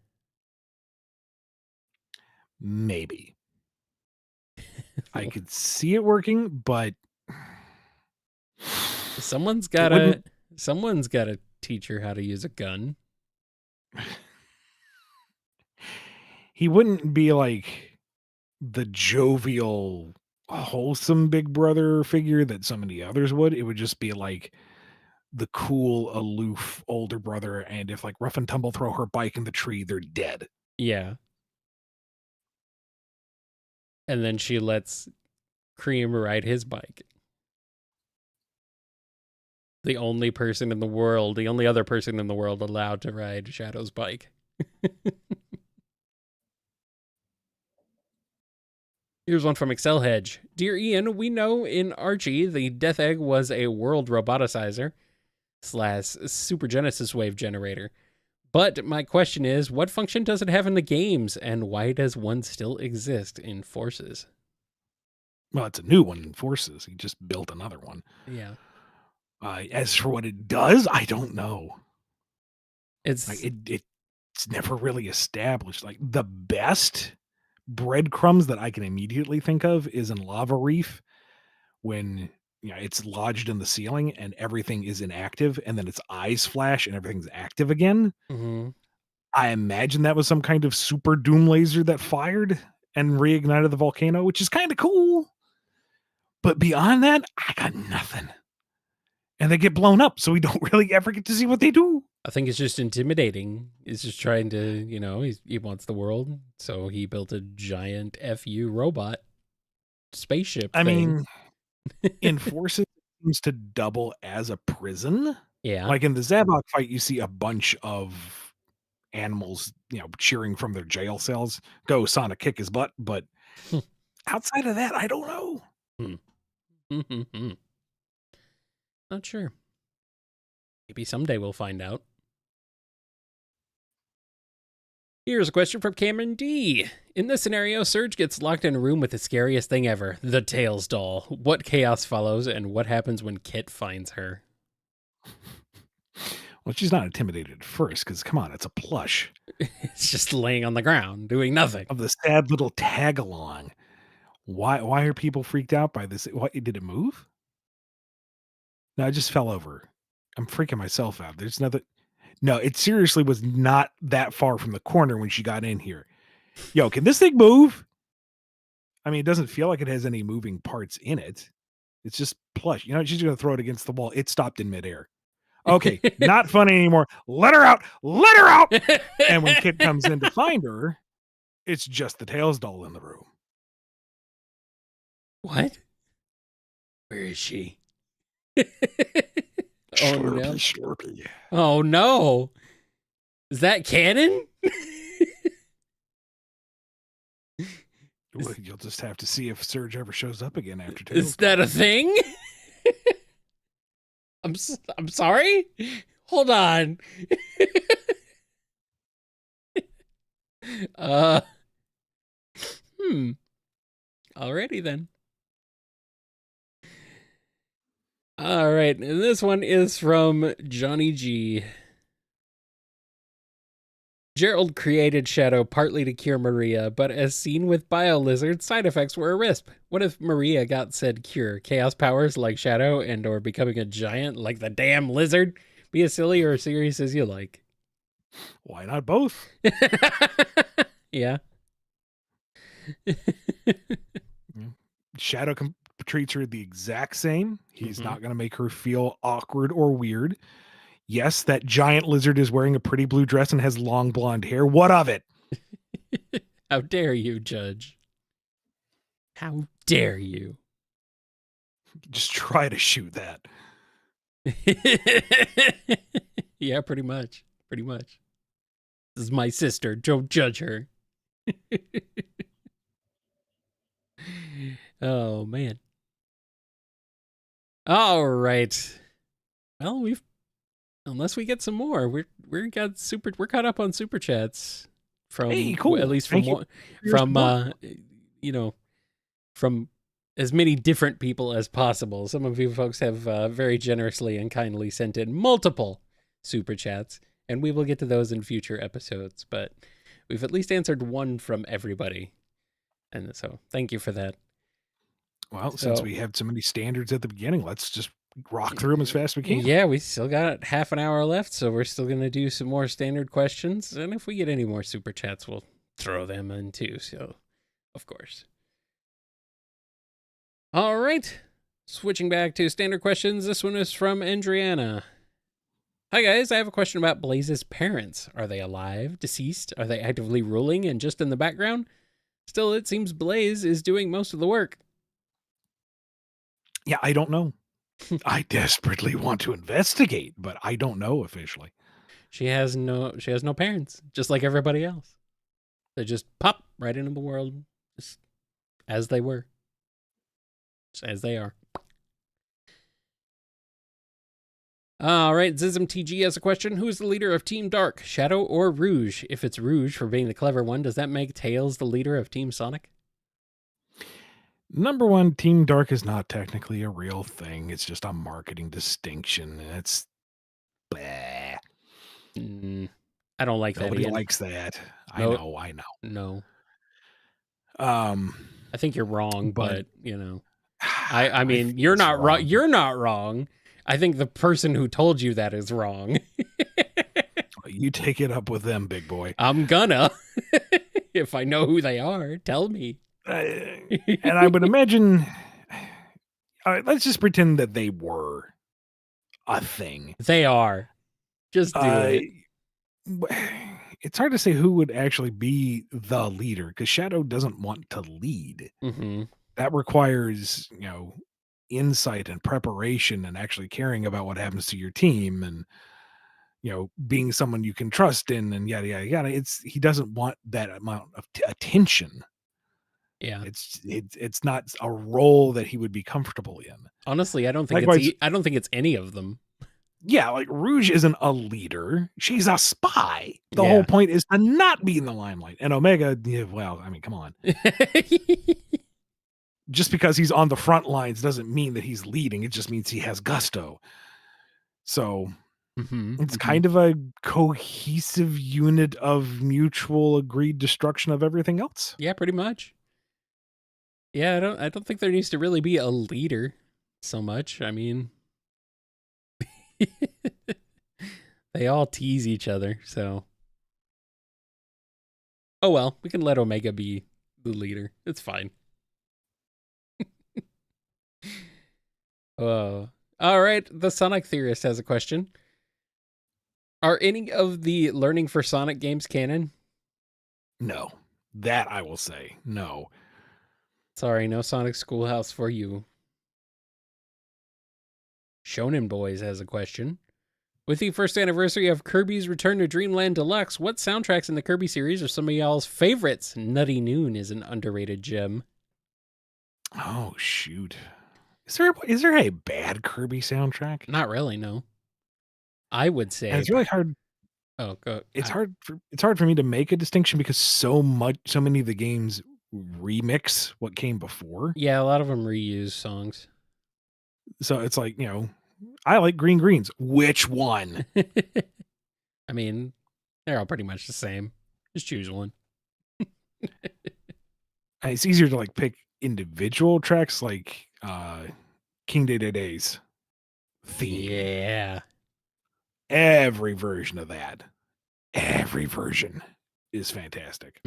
Maybe. I could see it working, but someone's gotta teach her how to use a gun. He wouldn't be like the jovial, wholesome Big Brother figure that so many others would. It would just be like the cool, aloof older brother, and if like Rough and Tumble throw her bike in the tree, they're dead. Yeah. And then she lets Cream ride his bike. The only person in the world, the only other person in the world allowed to ride Shadow's bike. Here's one from Excel Hedge. Dear Ian, we know in Archie the Death Egg was a world roboticizer / super Genesis wave generator. But my question is, what function does it have in the games, and why does one still exist in Forces? Well, it's a new one in Forces. He just built another one. Yeah. As for what it does, I don't know. It's like, it's never really established. Like the best breadcrumbs that I can immediately think of is in Lava Reef, when it's lodged in the ceiling and everything is inactive, and then its eyes flash and everything's active again. Mm-hmm. I imagine that was some kind of super doom laser that fired and reignited the volcano, which is kind of cool. But beyond that, I got nothing. And they get blown up, so we don't really ever get to see what they do. I think it's just intimidating. He's just trying to, he wants the world, so he built a giant FU robot spaceship thing. Mean, in Forces, it seems to double as a prison. Yeah. Like in the Zabok fight, you see a bunch of animals, cheering from their jail cells. Go Sonic, kick his butt. But outside of that, I don't know. Not sure. Maybe someday we'll find out. Here's a question from Cameron D. In this scenario, Surge gets locked in a room with the scariest thing ever, the Tails doll. What chaos follows, and what happens when Kit finds her? Well, she's not intimidated at first, because come on, it's a plush. It's just laying on the ground, doing nothing. Of the sad little tag-along. Why are people freaked out by this? What, did it move? No, I just fell over. I'm freaking myself out. There's nothing. No, it seriously was not that far from the corner when she got in here. Yo, can this thing move? I mean, it doesn't feel like it has any moving parts in it. It's just plush. She's going to throw it against the wall. It stopped in midair. Okay, not funny anymore. Let her out. Let her out. And when Kit comes in to find her, it's just the Tails doll in the room. What? Where is she? Slurpy, no. Slurpy. Oh, no. Is that canon? You'll just have to see if Surge ever shows up again after Tails. Is that a thing? I'm sorry? Hold on. Alrighty then. All right, and this one is from Johnny G. Gerald created Shadow partly to cure Maria, but as seen with BioLizard, side effects were a risk. What if Maria got said cure? Chaos powers like Shadow and or becoming a giant like the damn lizard? Be as silly or as serious as you like. Why not both? Yeah. Shadow treats her the exact same. He's not going to make her feel awkward or weird. Yes, that giant lizard is wearing a pretty blue dress and has long blonde hair. What of it? How dare you, Judge? How dare you? Just try to shoot that. Yeah, pretty much. Pretty much. This is my sister. Don't judge her. Oh, man. All right. Well, unless we get some more, we're caught up on super chats from Hey, cool. at least Thank from you from from as many different people as possible. Some of you folks have very generously and kindly sent in multiple super chats, and we will get to those in future episodes. But we've at least answered one from everybody, and so thank you for that. Well, since we have so many standards at the beginning, let's just rock through them as fast as we can. Yeah, we still got half an hour left, so we're still going to do some more standard questions. And if we get any more super chats, we'll throw them in too. So, of course. All right. Switching back to standard questions. This one is from Andriana. Hi, guys. I have a question about Blaze's parents. Are they alive, deceased? Are they actively ruling and just in the background? Still, it seems Blaze is doing most of the work. Yeah, I don't know. I desperately want to investigate, but I don't know officially. She has no parents, just like everybody else. They just pop right into the world just as they were. Just as they are. All right, Zism TG has a question. Who is the leader of Team Dark, Shadow or Rouge? If it's Rouge for being the clever one, does that make Tails the leader of Team Sonic? Number one, Team Dark is not technically a real thing. It's just a marketing distinction. It's bleh. I don't like Nobody that. Nobody likes that. No. I know. No. I think you're wrong, but you know, I mean, you're not wrong. You're not wrong. I think the person who told you that is wrong. You take it up with them, big boy. I'm gonna. If I know who they are, tell me. And I would imagine, all right, let's just pretend that they were a thing. They are. Just do it. It's hard to say who would actually be the leader because Shadow doesn't want to lead. Mm-hmm. That requires, insight and preparation and actually caring about what happens to your team and, being someone you can trust in and yada, yada, yada. He doesn't want that amount of attention. Yeah. It's not a role that he would be comfortable in. Honestly, I don't think it's any of them. Yeah, like Rouge isn't a leader. She's a spy. The whole point is to not be in the limelight. And Omega, well, I mean, come on. Just because he's on the front lines doesn't mean that he's leading. It just means he has gusto. So it's kind of a cohesive unit of mutual agreed destruction of everything else. Yeah, pretty much. Yeah, I don't think there needs to really be a leader so much. I mean, they all tease each other, so. Oh well, we can let Omega be the leader. It's fine. Oh. All right, the Sonic Theorist has a question. Are any of the Learning for Sonic games canon? No. That I will say. No. Sorry, no Sonic Schoolhouse for you. Shonen Boys has a question. With the first anniversary of Kirby's Return to Dreamland Deluxe, what soundtracks in the Kirby series are some of y'all's favorites? Nutty Noon is an underrated gem. Oh, shoot. Is there a bad Kirby soundtrack? Not really, no. I would say and it's really hard. Oh, go. It's hard for me to make a distinction because so many of the games remix what came before. Yeah, a lot of them reuse songs. So it's like, I like Green Greens. Which one? I mean, they're all pretty much the same. Just choose one. It's easier to like pick individual tracks like King Day Day's theme. Yeah. Every version of that. Every version is fantastic.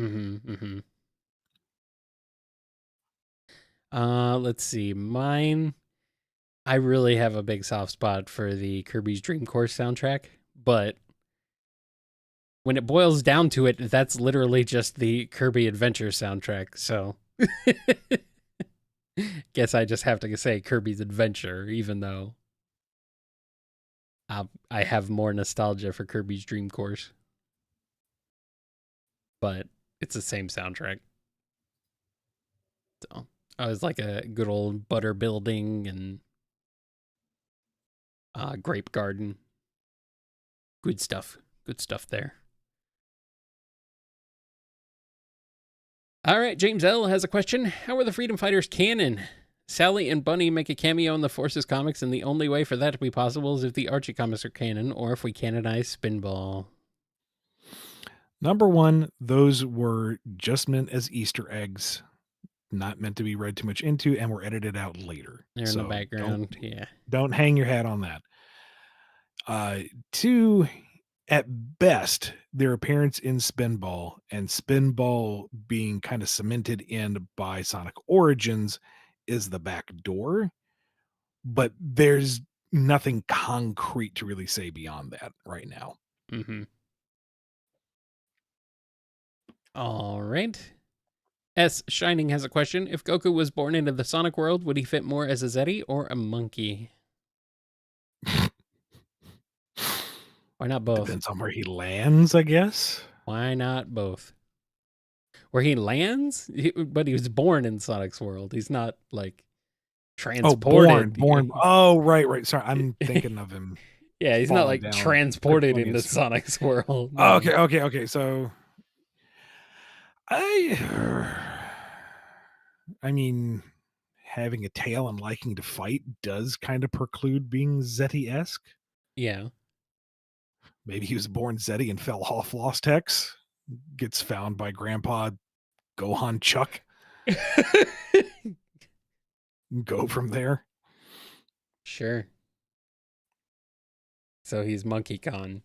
Let's see. Mine. I really have a big soft spot for the Kirby's Dream Course soundtrack, but when it boils down to it, that's literally just the Kirby Adventure soundtrack. So guess I just have to say Kirby's Adventure, even though I have more nostalgia for Kirby's Dream Course. But it's the same soundtrack. So I was like a good old butter building and grape garden. Good stuff. Good stuff there. All right, James L. has a question. How are the Freedom Fighters canon? Sally and Bunny make a cameo in the Forces comics, and the only way for that to be possible is if the Archie comics are canon, or if we canonize Spinball. Number one, those were just meant as Easter eggs, not meant to be read too much into, and were edited out later. They're in the background, Don't hang your hat on that. Two, at best, their appearance in Spinball and Spinball being kind of cemented in by Sonic Origins is the back door, but there's nothing concrete to really say beyond that right now. Mm-hmm. All right. S. Shining has a question. If Goku was born into the Sonic world, would he fit more as a Zeti or a monkey? Why not both? Depends on where he lands, I guess. Why not both? Where he lands? But he was born in Sonic's world. He's not like transported. Born. Oh, right. Sorry, I'm thinking of him. Yeah, he's not like transported into Sonic's world. No. Okay. So I mean, having a tail and liking to fight does kind of preclude being Zeti-esque. Yeah. Maybe he was born Zeti and fell off Lost Hex, gets found by Grandpa Gohan Chuck. Go from there. Sure. So he's Monkey Khan.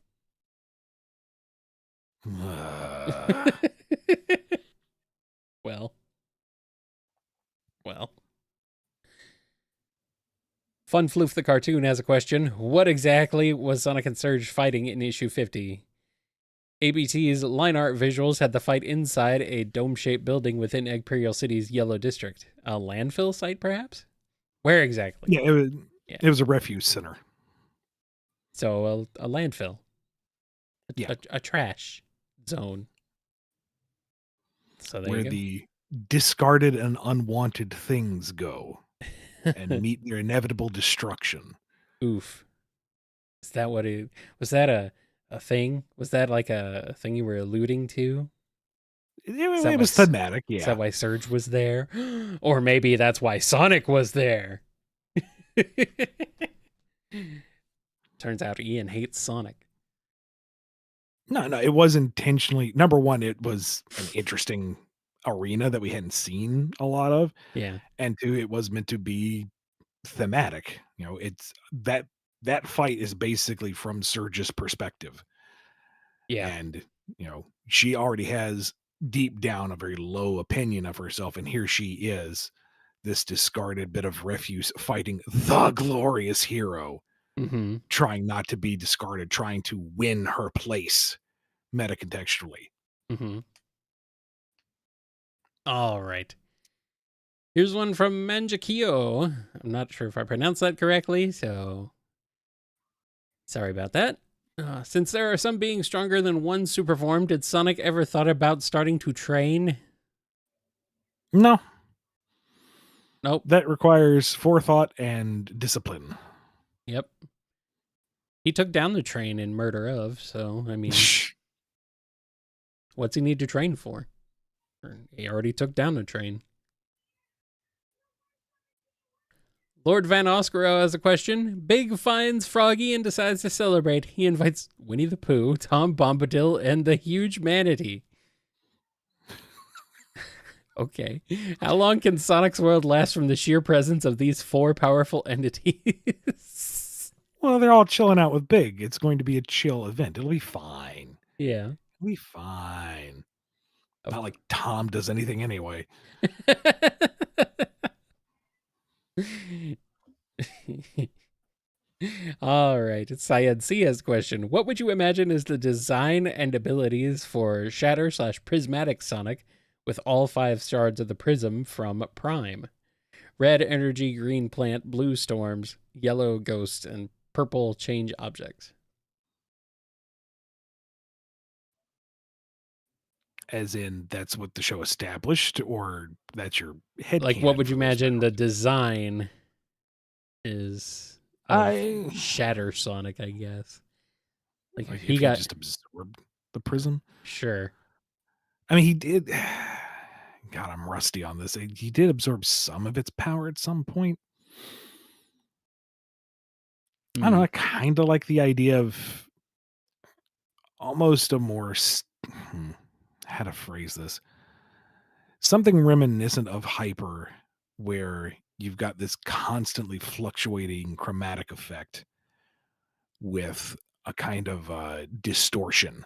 Well. Fun Floof the cartoon has a question. What exactly was Sonic and Surge fighting in issue 50? ABT's line art visuals had the fight inside a dome-shaped building within Imperial City's Yellow District. A landfill site, perhaps? Where exactly? Yeah, it was a refuse center. So a landfill. Yeah. A trash zone. So where the discarded and unwanted things go and meet their inevitable destruction. Oof. Is that what it was? That a thing? Was that like a thing you were alluding to? It was thematic, yeah. Is that why Surge was there? Or maybe that's why Sonic was there. Turns out Ian hates Sonic. No, it was intentionally. Number one, it was an interesting arena that we hadn't seen a lot of. Yeah. And two, it was meant to be thematic. You know, it's that fight is basically from Surge's perspective. Yeah. And, you know, she already has deep down a very low opinion of herself. And here she is, this discarded bit of refuse fighting the glorious hero, trying not to be discarded, trying to win her place metacontextually. All right. Here's one from Manjakio. I'm not sure if I pronounced that correctly, so sorry about that. Since there are some beings stronger than one super form, did Sonic ever thought about starting to train? No. Nope. That requires forethought and discipline. Yep. He took down the train in Murder of, so, I mean, what's he need to train for? He already took down the train. Lord Van Oscaro has a question. Big finds Froggy and decides to celebrate. He invites Winnie the Pooh, Tom Bombadil, and the huge manatee. Okay. How long can Sonic's world last from the sheer presence of these four powerful entities? Well, they're all chilling out with Big. It's going to be a chill event. It'll be fine. Yeah. It'll be fine. Not like Tom does anything anyway. All right, it's Cyancea's question. What would you imagine is the design and abilities for Shatter/Prismatic Sonic with all 5 shards of the prism from Prime? Red energy, green plant, blue storms, yellow ghost, and purple change objects. As in, that's what the show established, or that's your headcanon What would you for those imagine the powers? design is of I Shatter Sonic, I guess. Like if like he if he got just absorbed the prism. sure. I mean, he did. God, I'm rusty on this. He did absorb some of its power at some point. I don't know. I kind of like the idea of almost a more how to phrase this, something reminiscent of Hyper, where you've got this constantly fluctuating chromatic effect with a kind of distortion.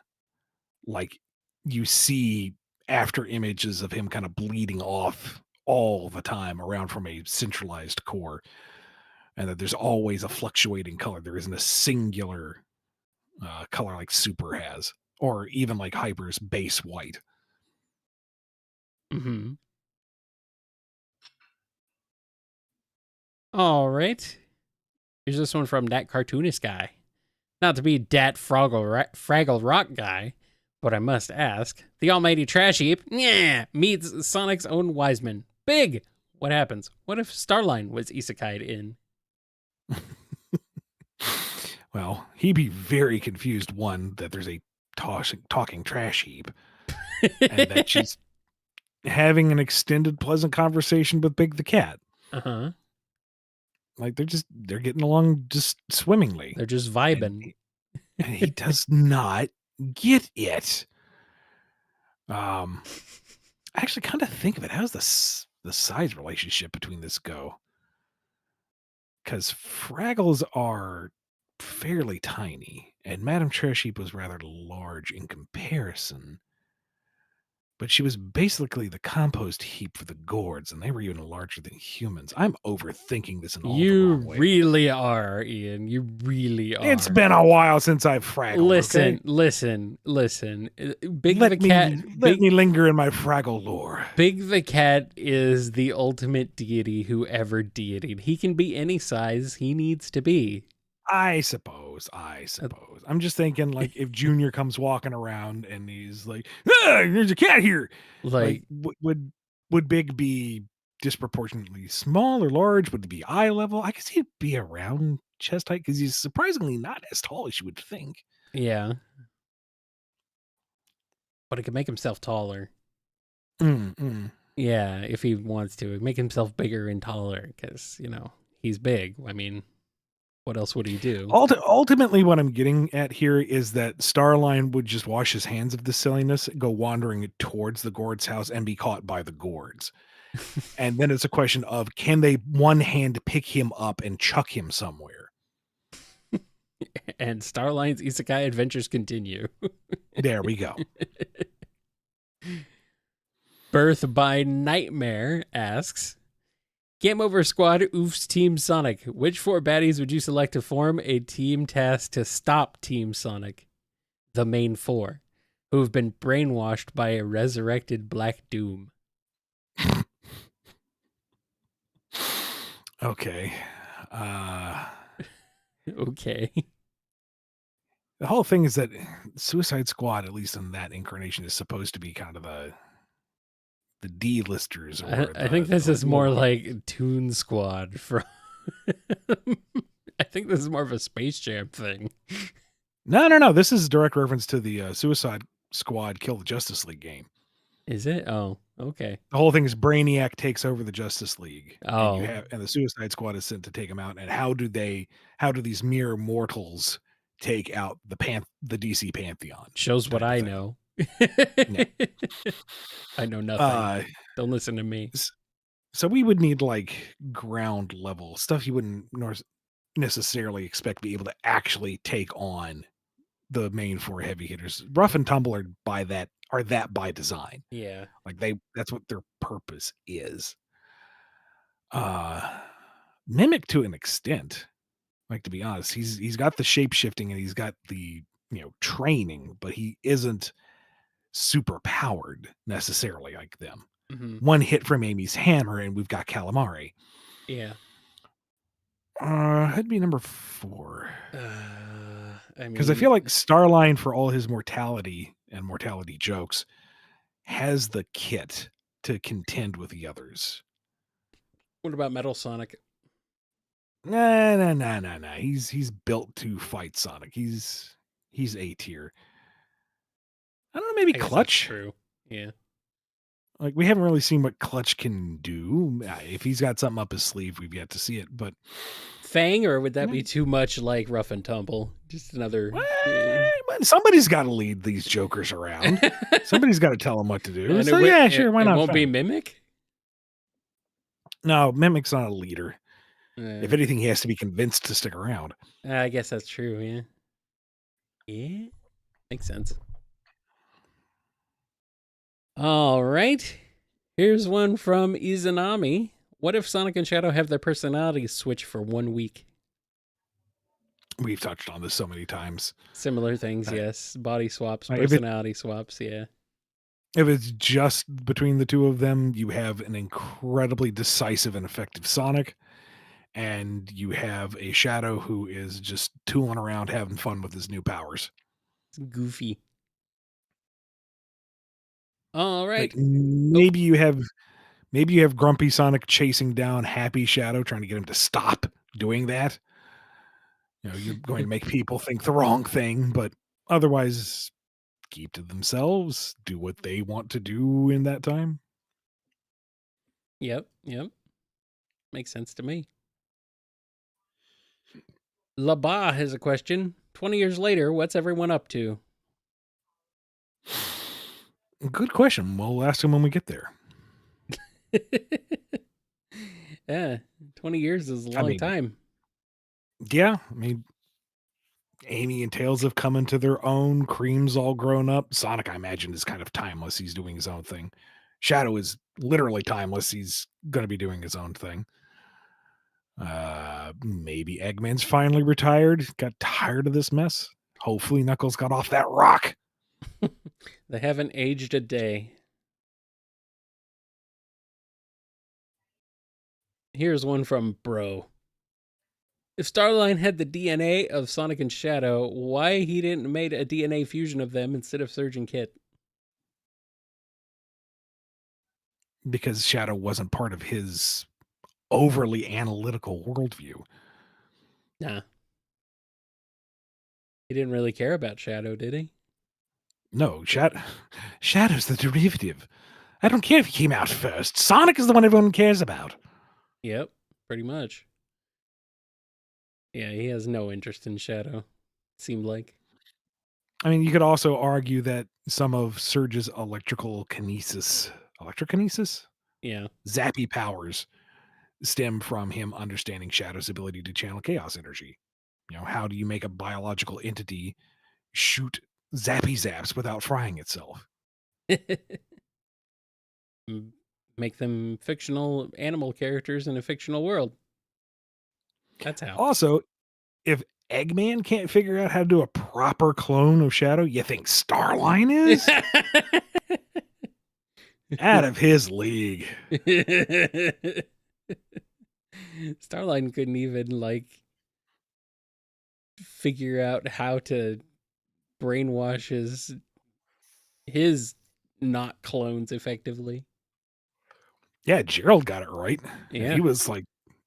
Like you see after images of him kind of bleeding off all the time around from a centralized core, and that there's always a fluctuating color. There isn't a singular color like Super has, or even like Hyper's base white. Mm-hmm. All right. Here's this one from that cartoonist guy. Not to be dat Fraggle Rock guy, but I must ask. The almighty trash heap, yeah, meets Sonic's own Wiseman. Big! What happens? What if Starline was isekai'd in? Well, he'd be very confused, one, that there's a talking trash heap, and that she's having an extended, pleasant conversation with Big the Cat. Uh-huh. Like they're getting along just swimmingly. They're just And vibing. and he does not get it. I actually kind of think of it. How's the size relationship between this go? Because Fraggles are fairly tiny, and Madame Trash Heap was rather large in comparison. But she was basically the compost heap for the gourds, and they were even larger than humans. I'm overthinking this in all the You wrong ways. really are, Ian. You really are. It's been a while since I've fraggled. Listen. Big Let the Cat. let me linger in my Fraggle lore. Big the Cat is the ultimate deity who ever deityed. He can be any size he needs to be. I suppose. I'm just thinking, like, if Junior comes walking around and he's like, "Ah, there's a cat here." Like, would Big be disproportionately small or large? Would it be eye level? I guess he'd be around chest height because he's surprisingly not as tall as you would think. Yeah. But he can make himself taller. Yeah, if he wants to. Make himself bigger and taller because, he's big. I mean, what else would he do? Ultimately, what I'm getting at here is that Starline would just wash his hands of this silliness, go wandering towards the Gourd's house, and be caught by the Gourds. And then it's a question of, can they one hand pick him up and chuck him somewhere? And Starline's isekai adventures continue. There we go. Birth by Nightmare asks, Game Over Squad oofs Team Sonic. Which 4 baddies would you select to form a team task to stop Team Sonic? The main 4, who have been brainwashed by a resurrected Black Doom. Okay. Okay. The whole thing is that Suicide Squad, at least in that incarnation, is supposed to be kind of the D-listers. I think this is more like Toon Squad from... I think this is more of a Space Jam thing. No. This is a direct reference to the Suicide Squad Kill the Justice League game. Is it? Oh, okay. The whole thing is Brainiac takes over the Justice League. Oh. And the Suicide Squad is sent to take him out. And how do these mere mortals take out the DC Pantheon? Shows what I know. Yeah. I know nothing. Don't listen to me. So we would need like ground level stuff you wouldn't necessarily expect to be able to actually take on the main 4 heavy hitters. Rough and Tumble are that by design. Yeah. Like that's what their purpose is. Mimic to an extent. Like, to be honest, he's got the shape shifting and he's got the, training, but he isn't super powered necessarily like them. Mm-hmm. One hit from Amy's hammer and we've got calamari. Yeah. That'd be number 4. Because I mean, feel like Starline, for all his mortality and mortality jokes, has the kit to contend with the others. what about Metal Sonic? Nah. He's built to fight Sonic. He's A tier. I don't know, maybe I guess that's Clutch. true. Yeah. Like, we haven't really seen what Clutch can do. If he's got something up his sleeve, we've yet to see it. But Fang, or would that be too much like Rough and Tumble? Just another. Somebody's got to lead these jokers around. Somebody's got to tell them what to do. And So yeah, sure, why not? It won't be Mimic? No, Mimic's not a leader. If anything, he has to be convinced to stick around. I guess that's true, yeah. Yeah, makes sense. All right. Here's one from Izanami. What if Sonic and Shadow have their personalities switch for 1 week? We've touched on this so many times. Similar things, yes. Body swaps, personality swaps, yeah. If it's just between the two of them, you have an incredibly decisive and effective Sonic, and you have a Shadow who is just tooling around having fun with his new powers. It's goofy. All right. Like, maybe you have grumpy Sonic chasing down happy Shadow, trying to get him to stop doing that. You're going to make people think the wrong thing, but otherwise keep to themselves, do what they want to do in that time. Yep. Makes sense to me. Laba has a question. 20 years later, what's everyone up to? Good question. We'll ask him when we get there. Yeah, 20 years is a long time. Yeah, Amy and Tails have come into their own. Cream's all grown up. Sonic, I imagine, is kind of timeless. He's doing his own thing. Shadow is literally timeless. He's going to be doing his own thing. Maybe Eggman's finally retired. Got tired of this mess. Hopefully Knuckles got off that rock. They haven't aged a day. Here's one from Bro. If Starline had the DNA of Sonic and Shadow, why he didn't made a DNA fusion of them instead of Surge and Kit? Because Shadow wasn't part of his overly analytical worldview. Nah. He didn't really care about Shadow, did he? No, Shadow's the derivative. I don't care if he came out first. Sonic is the one everyone cares about. Yep, pretty much. Yeah, he has no interest in Shadow, seemed like. I mean, you could also argue that some of Surge's electrokinesis, yeah, zappy powers stem from him understanding Shadow's ability to channel chaos energy. How do you make a biological entity shoot zappy zaps without frying itself? Make them fictional animal characters in a fictional world. That's how. Also, if Eggman can't figure out how to do a proper clone of Shadow, you think Starline is? Out of his league. Starline couldn't even figure out how to brainwash his not clones effectively. Yeah, Gerald got it right. Yeah. He was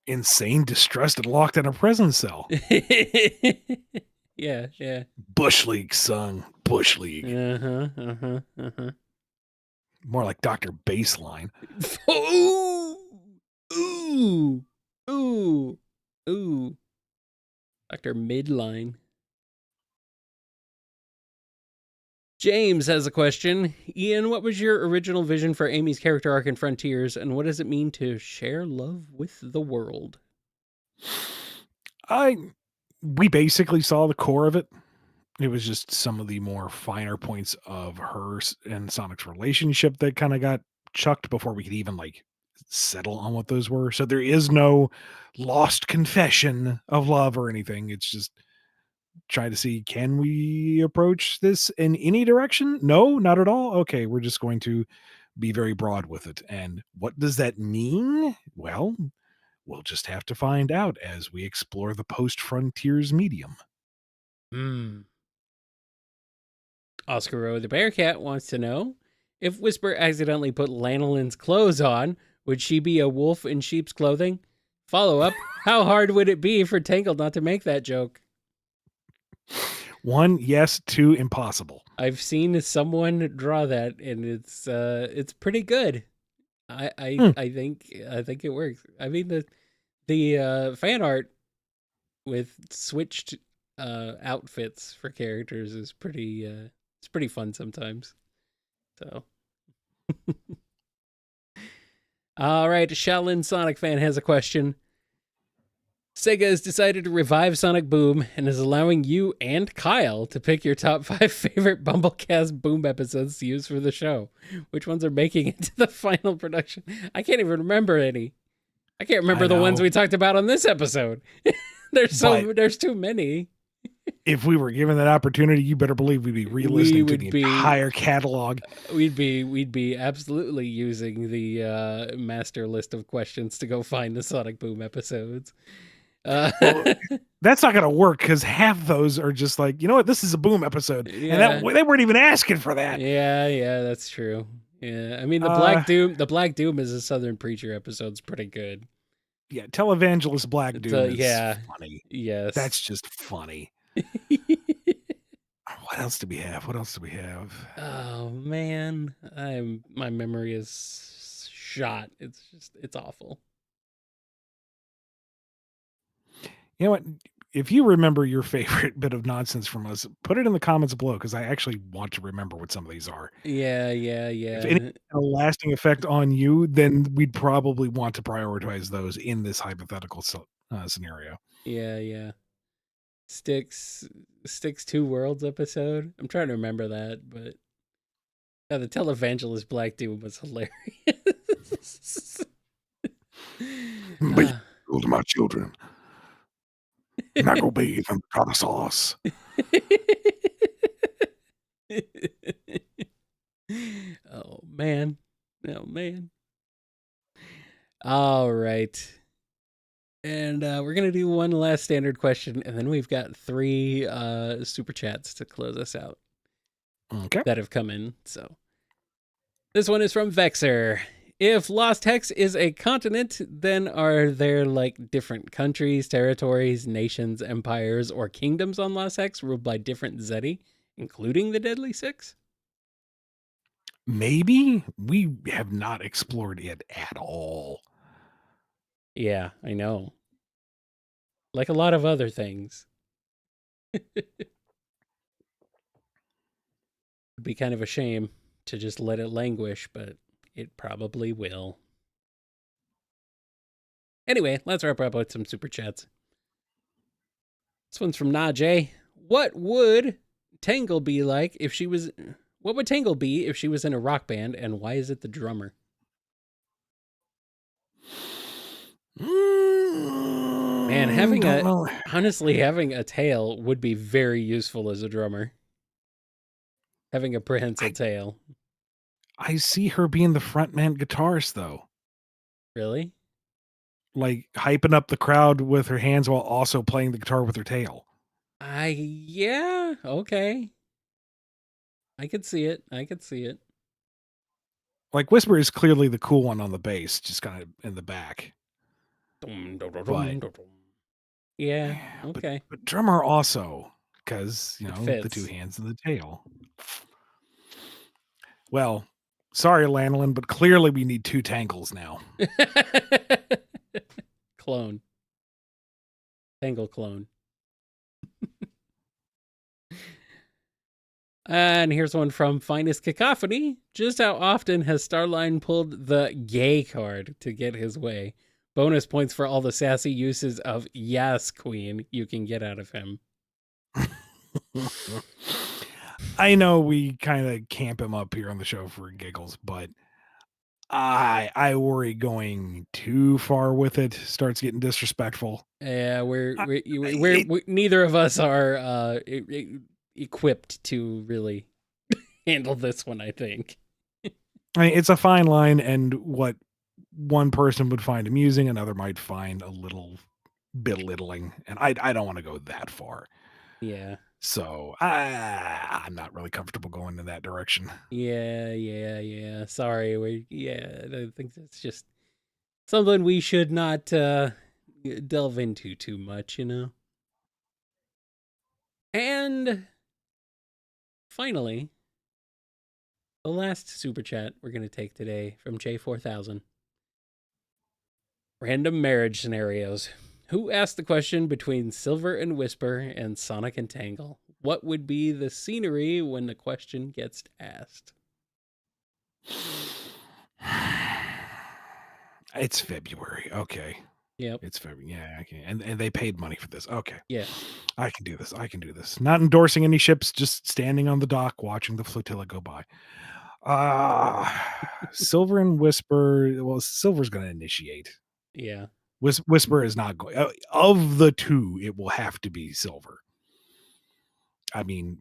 insane, distressed, and locked in a prison cell. Yeah. Bush League, son. Bush League. More like Dr. Baseline. Ooh. Dr. Midline. James has a question. Ian, what was your original vision for Amy's character arc in Frontiers, and what does it mean to share love with the world? We basically saw the core of it. It was just some of the more finer points of her and Sonic's relationship that kind of got chucked before we could even settle on what those were. So there is no lost confession of love or anything. It's just try to see, can we approach this in any direction? No, not at all. Okay, we're just going to be very broad with it. And what does that mean? Well, we'll just have to find out as we explore the post-frontiers medium. Oscar O. the Bearcat wants to know, if Whisper accidentally put Lanolin's clothes on, would she be a wolf in sheep's clothing? Follow up, how hard would it be for Tangled not to make that joke? 1, yes. 2, impossible. I've seen someone draw that, and it's pretty good. I think it works. I mean the fan art with switched outfits for characters is pretty it's pretty fun sometimes. So all right, Shaolin Sonic fan has a question. Sega has decided to revive Sonic Boom and is allowing you and Kyle to pick your top 5 favorite BumbleKast Boom episodes to use for the show. Which ones are making it to the final production? I can't even remember any. I can't remember the ones we talked about on this episode. There's too many. If we were given that opportunity, you better believe we'd be re-listening to the entire catalog. We'd be absolutely using the master list of questions to go find the Sonic Boom episodes. Well, that's not going to work because half those are just like, you know what, this is a Boom episode. Yeah. And they weren't even asking for that. Yeah, that's true. Yeah, I mean, the Black Doom is a Southern Preacher episode's pretty good. Yeah, Televangelist Black Doom is funny. Yes. That's just funny. What else do we have? Oh, man. My memory is shot. It's awful. You know what? If you remember your favorite bit of nonsense from us, put it in the comments below because I actually want to remember what some of these are. Yeah. If any had a lasting effect on you, then we'd probably want to prioritize those in this hypothetical scenario. Yeah. Styx 2 Worlds episode. I'm trying to remember that, but yeah, the Televangelist Black Doom was hilarious. Be to my children. And I go bathe in tartar sauce. Oh man. All right. And we're going to do one last standard question, and then we've got 3 super chats to close us out. Okay. That have come in. So this one is from Vexer. If Lost Hex is a continent, then are there like different countries, territories, nations, empires, or kingdoms on Lost Hex ruled by different Zeti, including the Deadly Six? Maybe. We have not explored it at all. Yeah, I know. Like a lot of other things. It'd be kind of a shame to just let it languish, but it probably will. Anyway, let's wrap up with some super chats. This one's from Najee. What would Tangle be like if she was... What would Tangle be if she was in a rock band, and why is it the drummer? Man, honestly, having a tail would be very useful as a drummer. Having a prehensile tail. I see her being the frontman guitarist, though. Really? Like, hyping up the crowd with her hands while also playing the guitar with her tail. Yeah, okay. I could see it. Like, Whisper is clearly the cool one on the bass, just kind of in the back. Yeah, okay. But drummer also, because, the 2 hands and the tail. Well, sorry, Lanolin, but clearly we need 2 Tangles now. Clone. Tangle clone. And here's one from Finest Cacophony. Just how often has Starline pulled the gay card to get his way? Bonus points for all the sassy uses of yes, queen you can get out of him. I know we kind of camp him up here on the show for giggles, but I worry going too far with it starts getting disrespectful. Yeah, It, we neither of us are equipped to really handle this one, I think. I mean, it's a fine line, and what one person would find amusing, another might find a little belittling, and I don't want to go that far. Yeah. So I'm not really comfortable going in that direction. Yeah. Sorry, I think that's just something we should not delve into too much, you know. And finally, the last super chat we're going to take today from J4000. Random marriage scenarios. Who asked the question between Silver and Whisper and Sonic and Tangle? What would be the scenery when the question gets asked? It's February. Okay. Yep. It's February. Yeah, okay. And they paid money for this. Okay. Yes. I can do this. I can do this. Not endorsing any ships, just standing on the dock watching the flotilla go by. Uh Silver and Whisper. Well, Silver's going to initiate. Yeah. Whisper is not going. Of the two, it will have to be Silver. I mean,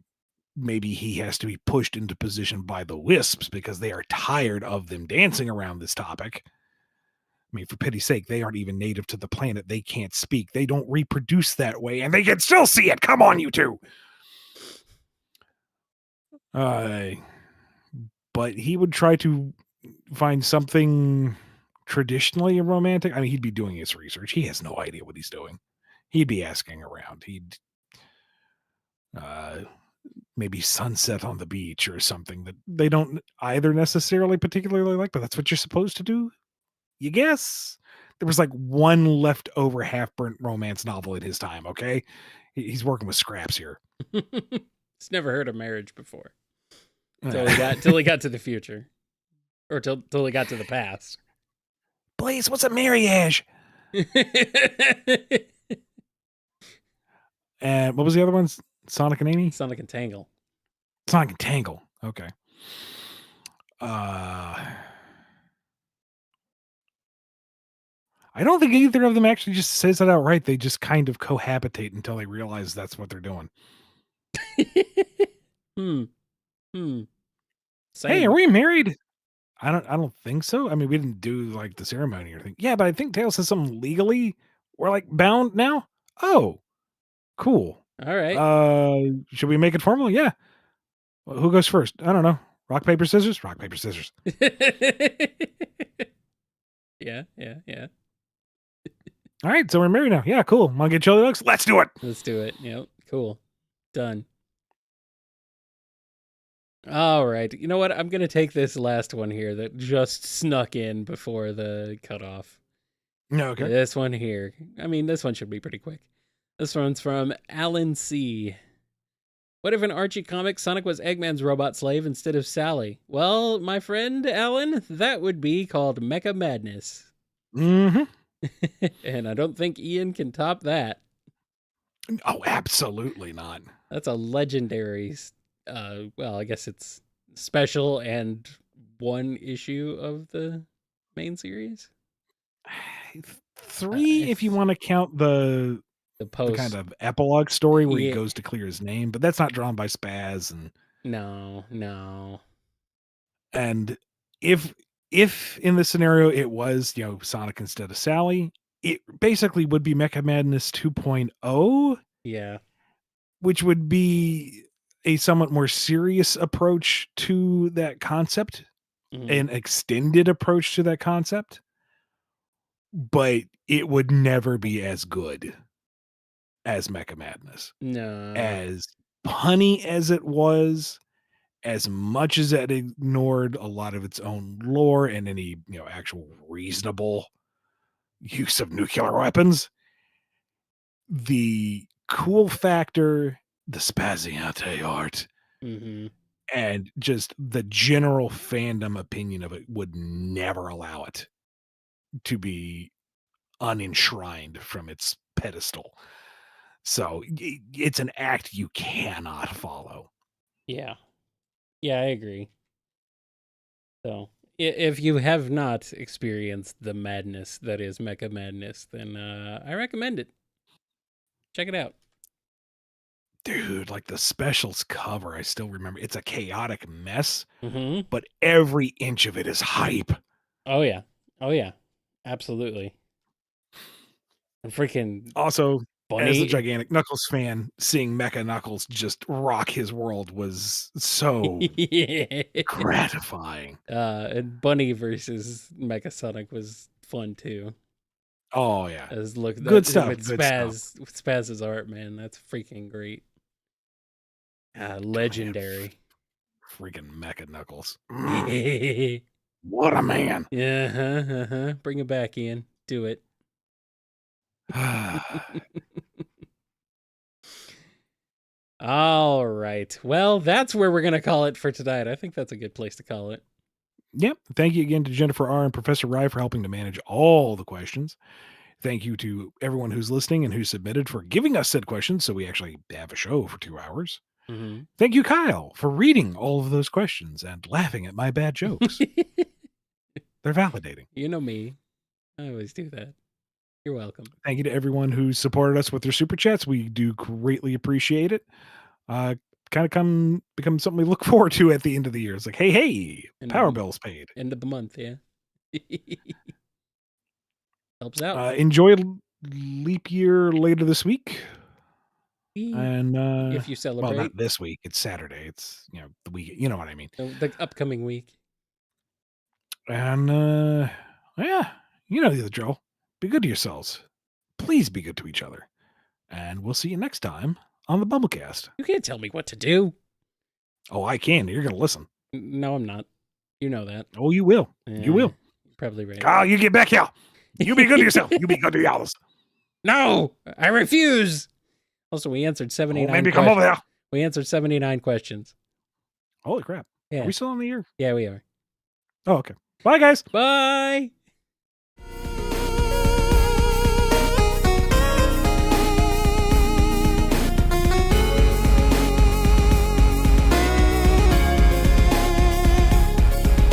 maybe he has to be pushed into position by the Wisps because they are tired of them dancing around this topic. I mean, for pity's sake, they aren't even native to the planet. They can't speak. They don't reproduce that way, and they can still see it. Come on, you two. But he would try to find something traditionally romantic. I mean, he'd be doing his research. He has no idea what he's doing. He'd be asking around. He'd maybe sunset on the beach or something that they don't either necessarily particularly like, but that's what you're supposed to do. You guess there was like one leftover half burnt romance novel in his time. Okay. He's working with scraps here. He's never heard of marriage before. Till he got to the future. Or till he got to the past. Blaze, what's a marriage? And what was the other one? Sonic and Amy? Sonic and Tangle. Sonic and Tangle. Okay. I don't think either of them actually just says it outright. They just kind of cohabitate until they realize that's what they're doing. Same. Hey, are we married? I don't think so. I mean, we didn't do like the ceremony or anything. Yeah, but I think Tails says something legally. We're like bound now. Oh, cool. All right. Should we make it formal? Yeah. Well, who goes first? I don't know. Rock, paper, scissors? Rock, paper, scissors. Yeah. All right, so we're married now. Yeah, cool. Want to get chili dogs? Let's do it. Let's do it. Yep. Cool. Done. All right. You know what? I'm going to take this last one here that just snuck in before the cutoff. Okay. This one here. I mean, this one should be pretty quick. This one's from Alan C. What if in Archie comics Sonic was Eggman's robot slave instead of Sally? Well, my friend Alan, that would be called Mecha Madness. Mm-hmm. And I don't think Ian can top that. Oh, absolutely not. That's a legendary, well, I guess it's special and one issue of the main series. 3, if you want to count the kind of epilogue story where he goes to clear his name, but that's not drawn by Spaz. And no. And if in this scenario it was, Sonic instead of Sally, it basically would be Mecha Madness 2.0. Yeah. Which would be a somewhat more serious approach to that concept, an extended approach to that concept, but it would never be as good as Mecha Madness. No. As punny as it was, as much as it ignored a lot of its own lore and any, actual reasonable use of nuclear weapons, the cool factor, the Spaziante art, and just the general fandom opinion of it would never allow it to be unenshrined from its pedestal. So it's an act you cannot follow. Yeah, I agree. So If you have not experienced the madness that is Mecha Madness, then I recommend it. Check it out. Dude, like the specials cover, I still remember. It's a chaotic mess, Mm-hmm. but every inch of it is hype. Oh, yeah. Oh, yeah. Absolutely. And freaking Also, as a Bunny. gigantic Knuckles fan, seeing Mecha Knuckles just rock his world was so gratifying. And Bunny versus Mecha Sonic was fun too. Oh yeah, As look good that stuff. with Good stuff. Spaz's art, man, that's freaking great. Legendary. Freaking Mecha Knuckles. Yeah. What a man. Bring it back, Ian. Do it. All right. Well, that's where we're going to call it for tonight. I think that's a good place to call it. Yep. Thank you again to Jennifer R. and Professor Rye for helping to manage all the questions. Thank you to everyone who's listening and who submitted for giving us said questions so we actually have a show for 2 hours. Mm-hmm. Thank you, Kyle, for reading all of those questions and laughing at my bad jokes. They're validating. You know me. I always do that. You're welcome. Thank you to everyone who supported us with their super chats. We do greatly appreciate it. Kind of become something we look forward to at the end of the year. It's like, hey, power bill's paid. End of the month, yeah. Helps out. Enjoy leap year later this week. And if you celebrate. Well, not this week. It's Saturday. It's the week. You know what I mean. The upcoming week. And yeah, you know the drill. Be good to yourselves. Please be good to each other. And we'll see you next time on the BumbleKast. You can't tell me what to do. Oh, I can. You're going to listen. No, I'm not. You know that. Oh, you will. You will. You're probably right. Kyle, you get back here. You be good to yourself. You be good to y'all. No, I refuse. Also, we answered 79 maybe come over there. We answered 79 questions. Holy crap. Yeah. Are we still on the air? Yeah, we are. Oh, okay. Bye, guys. Bye.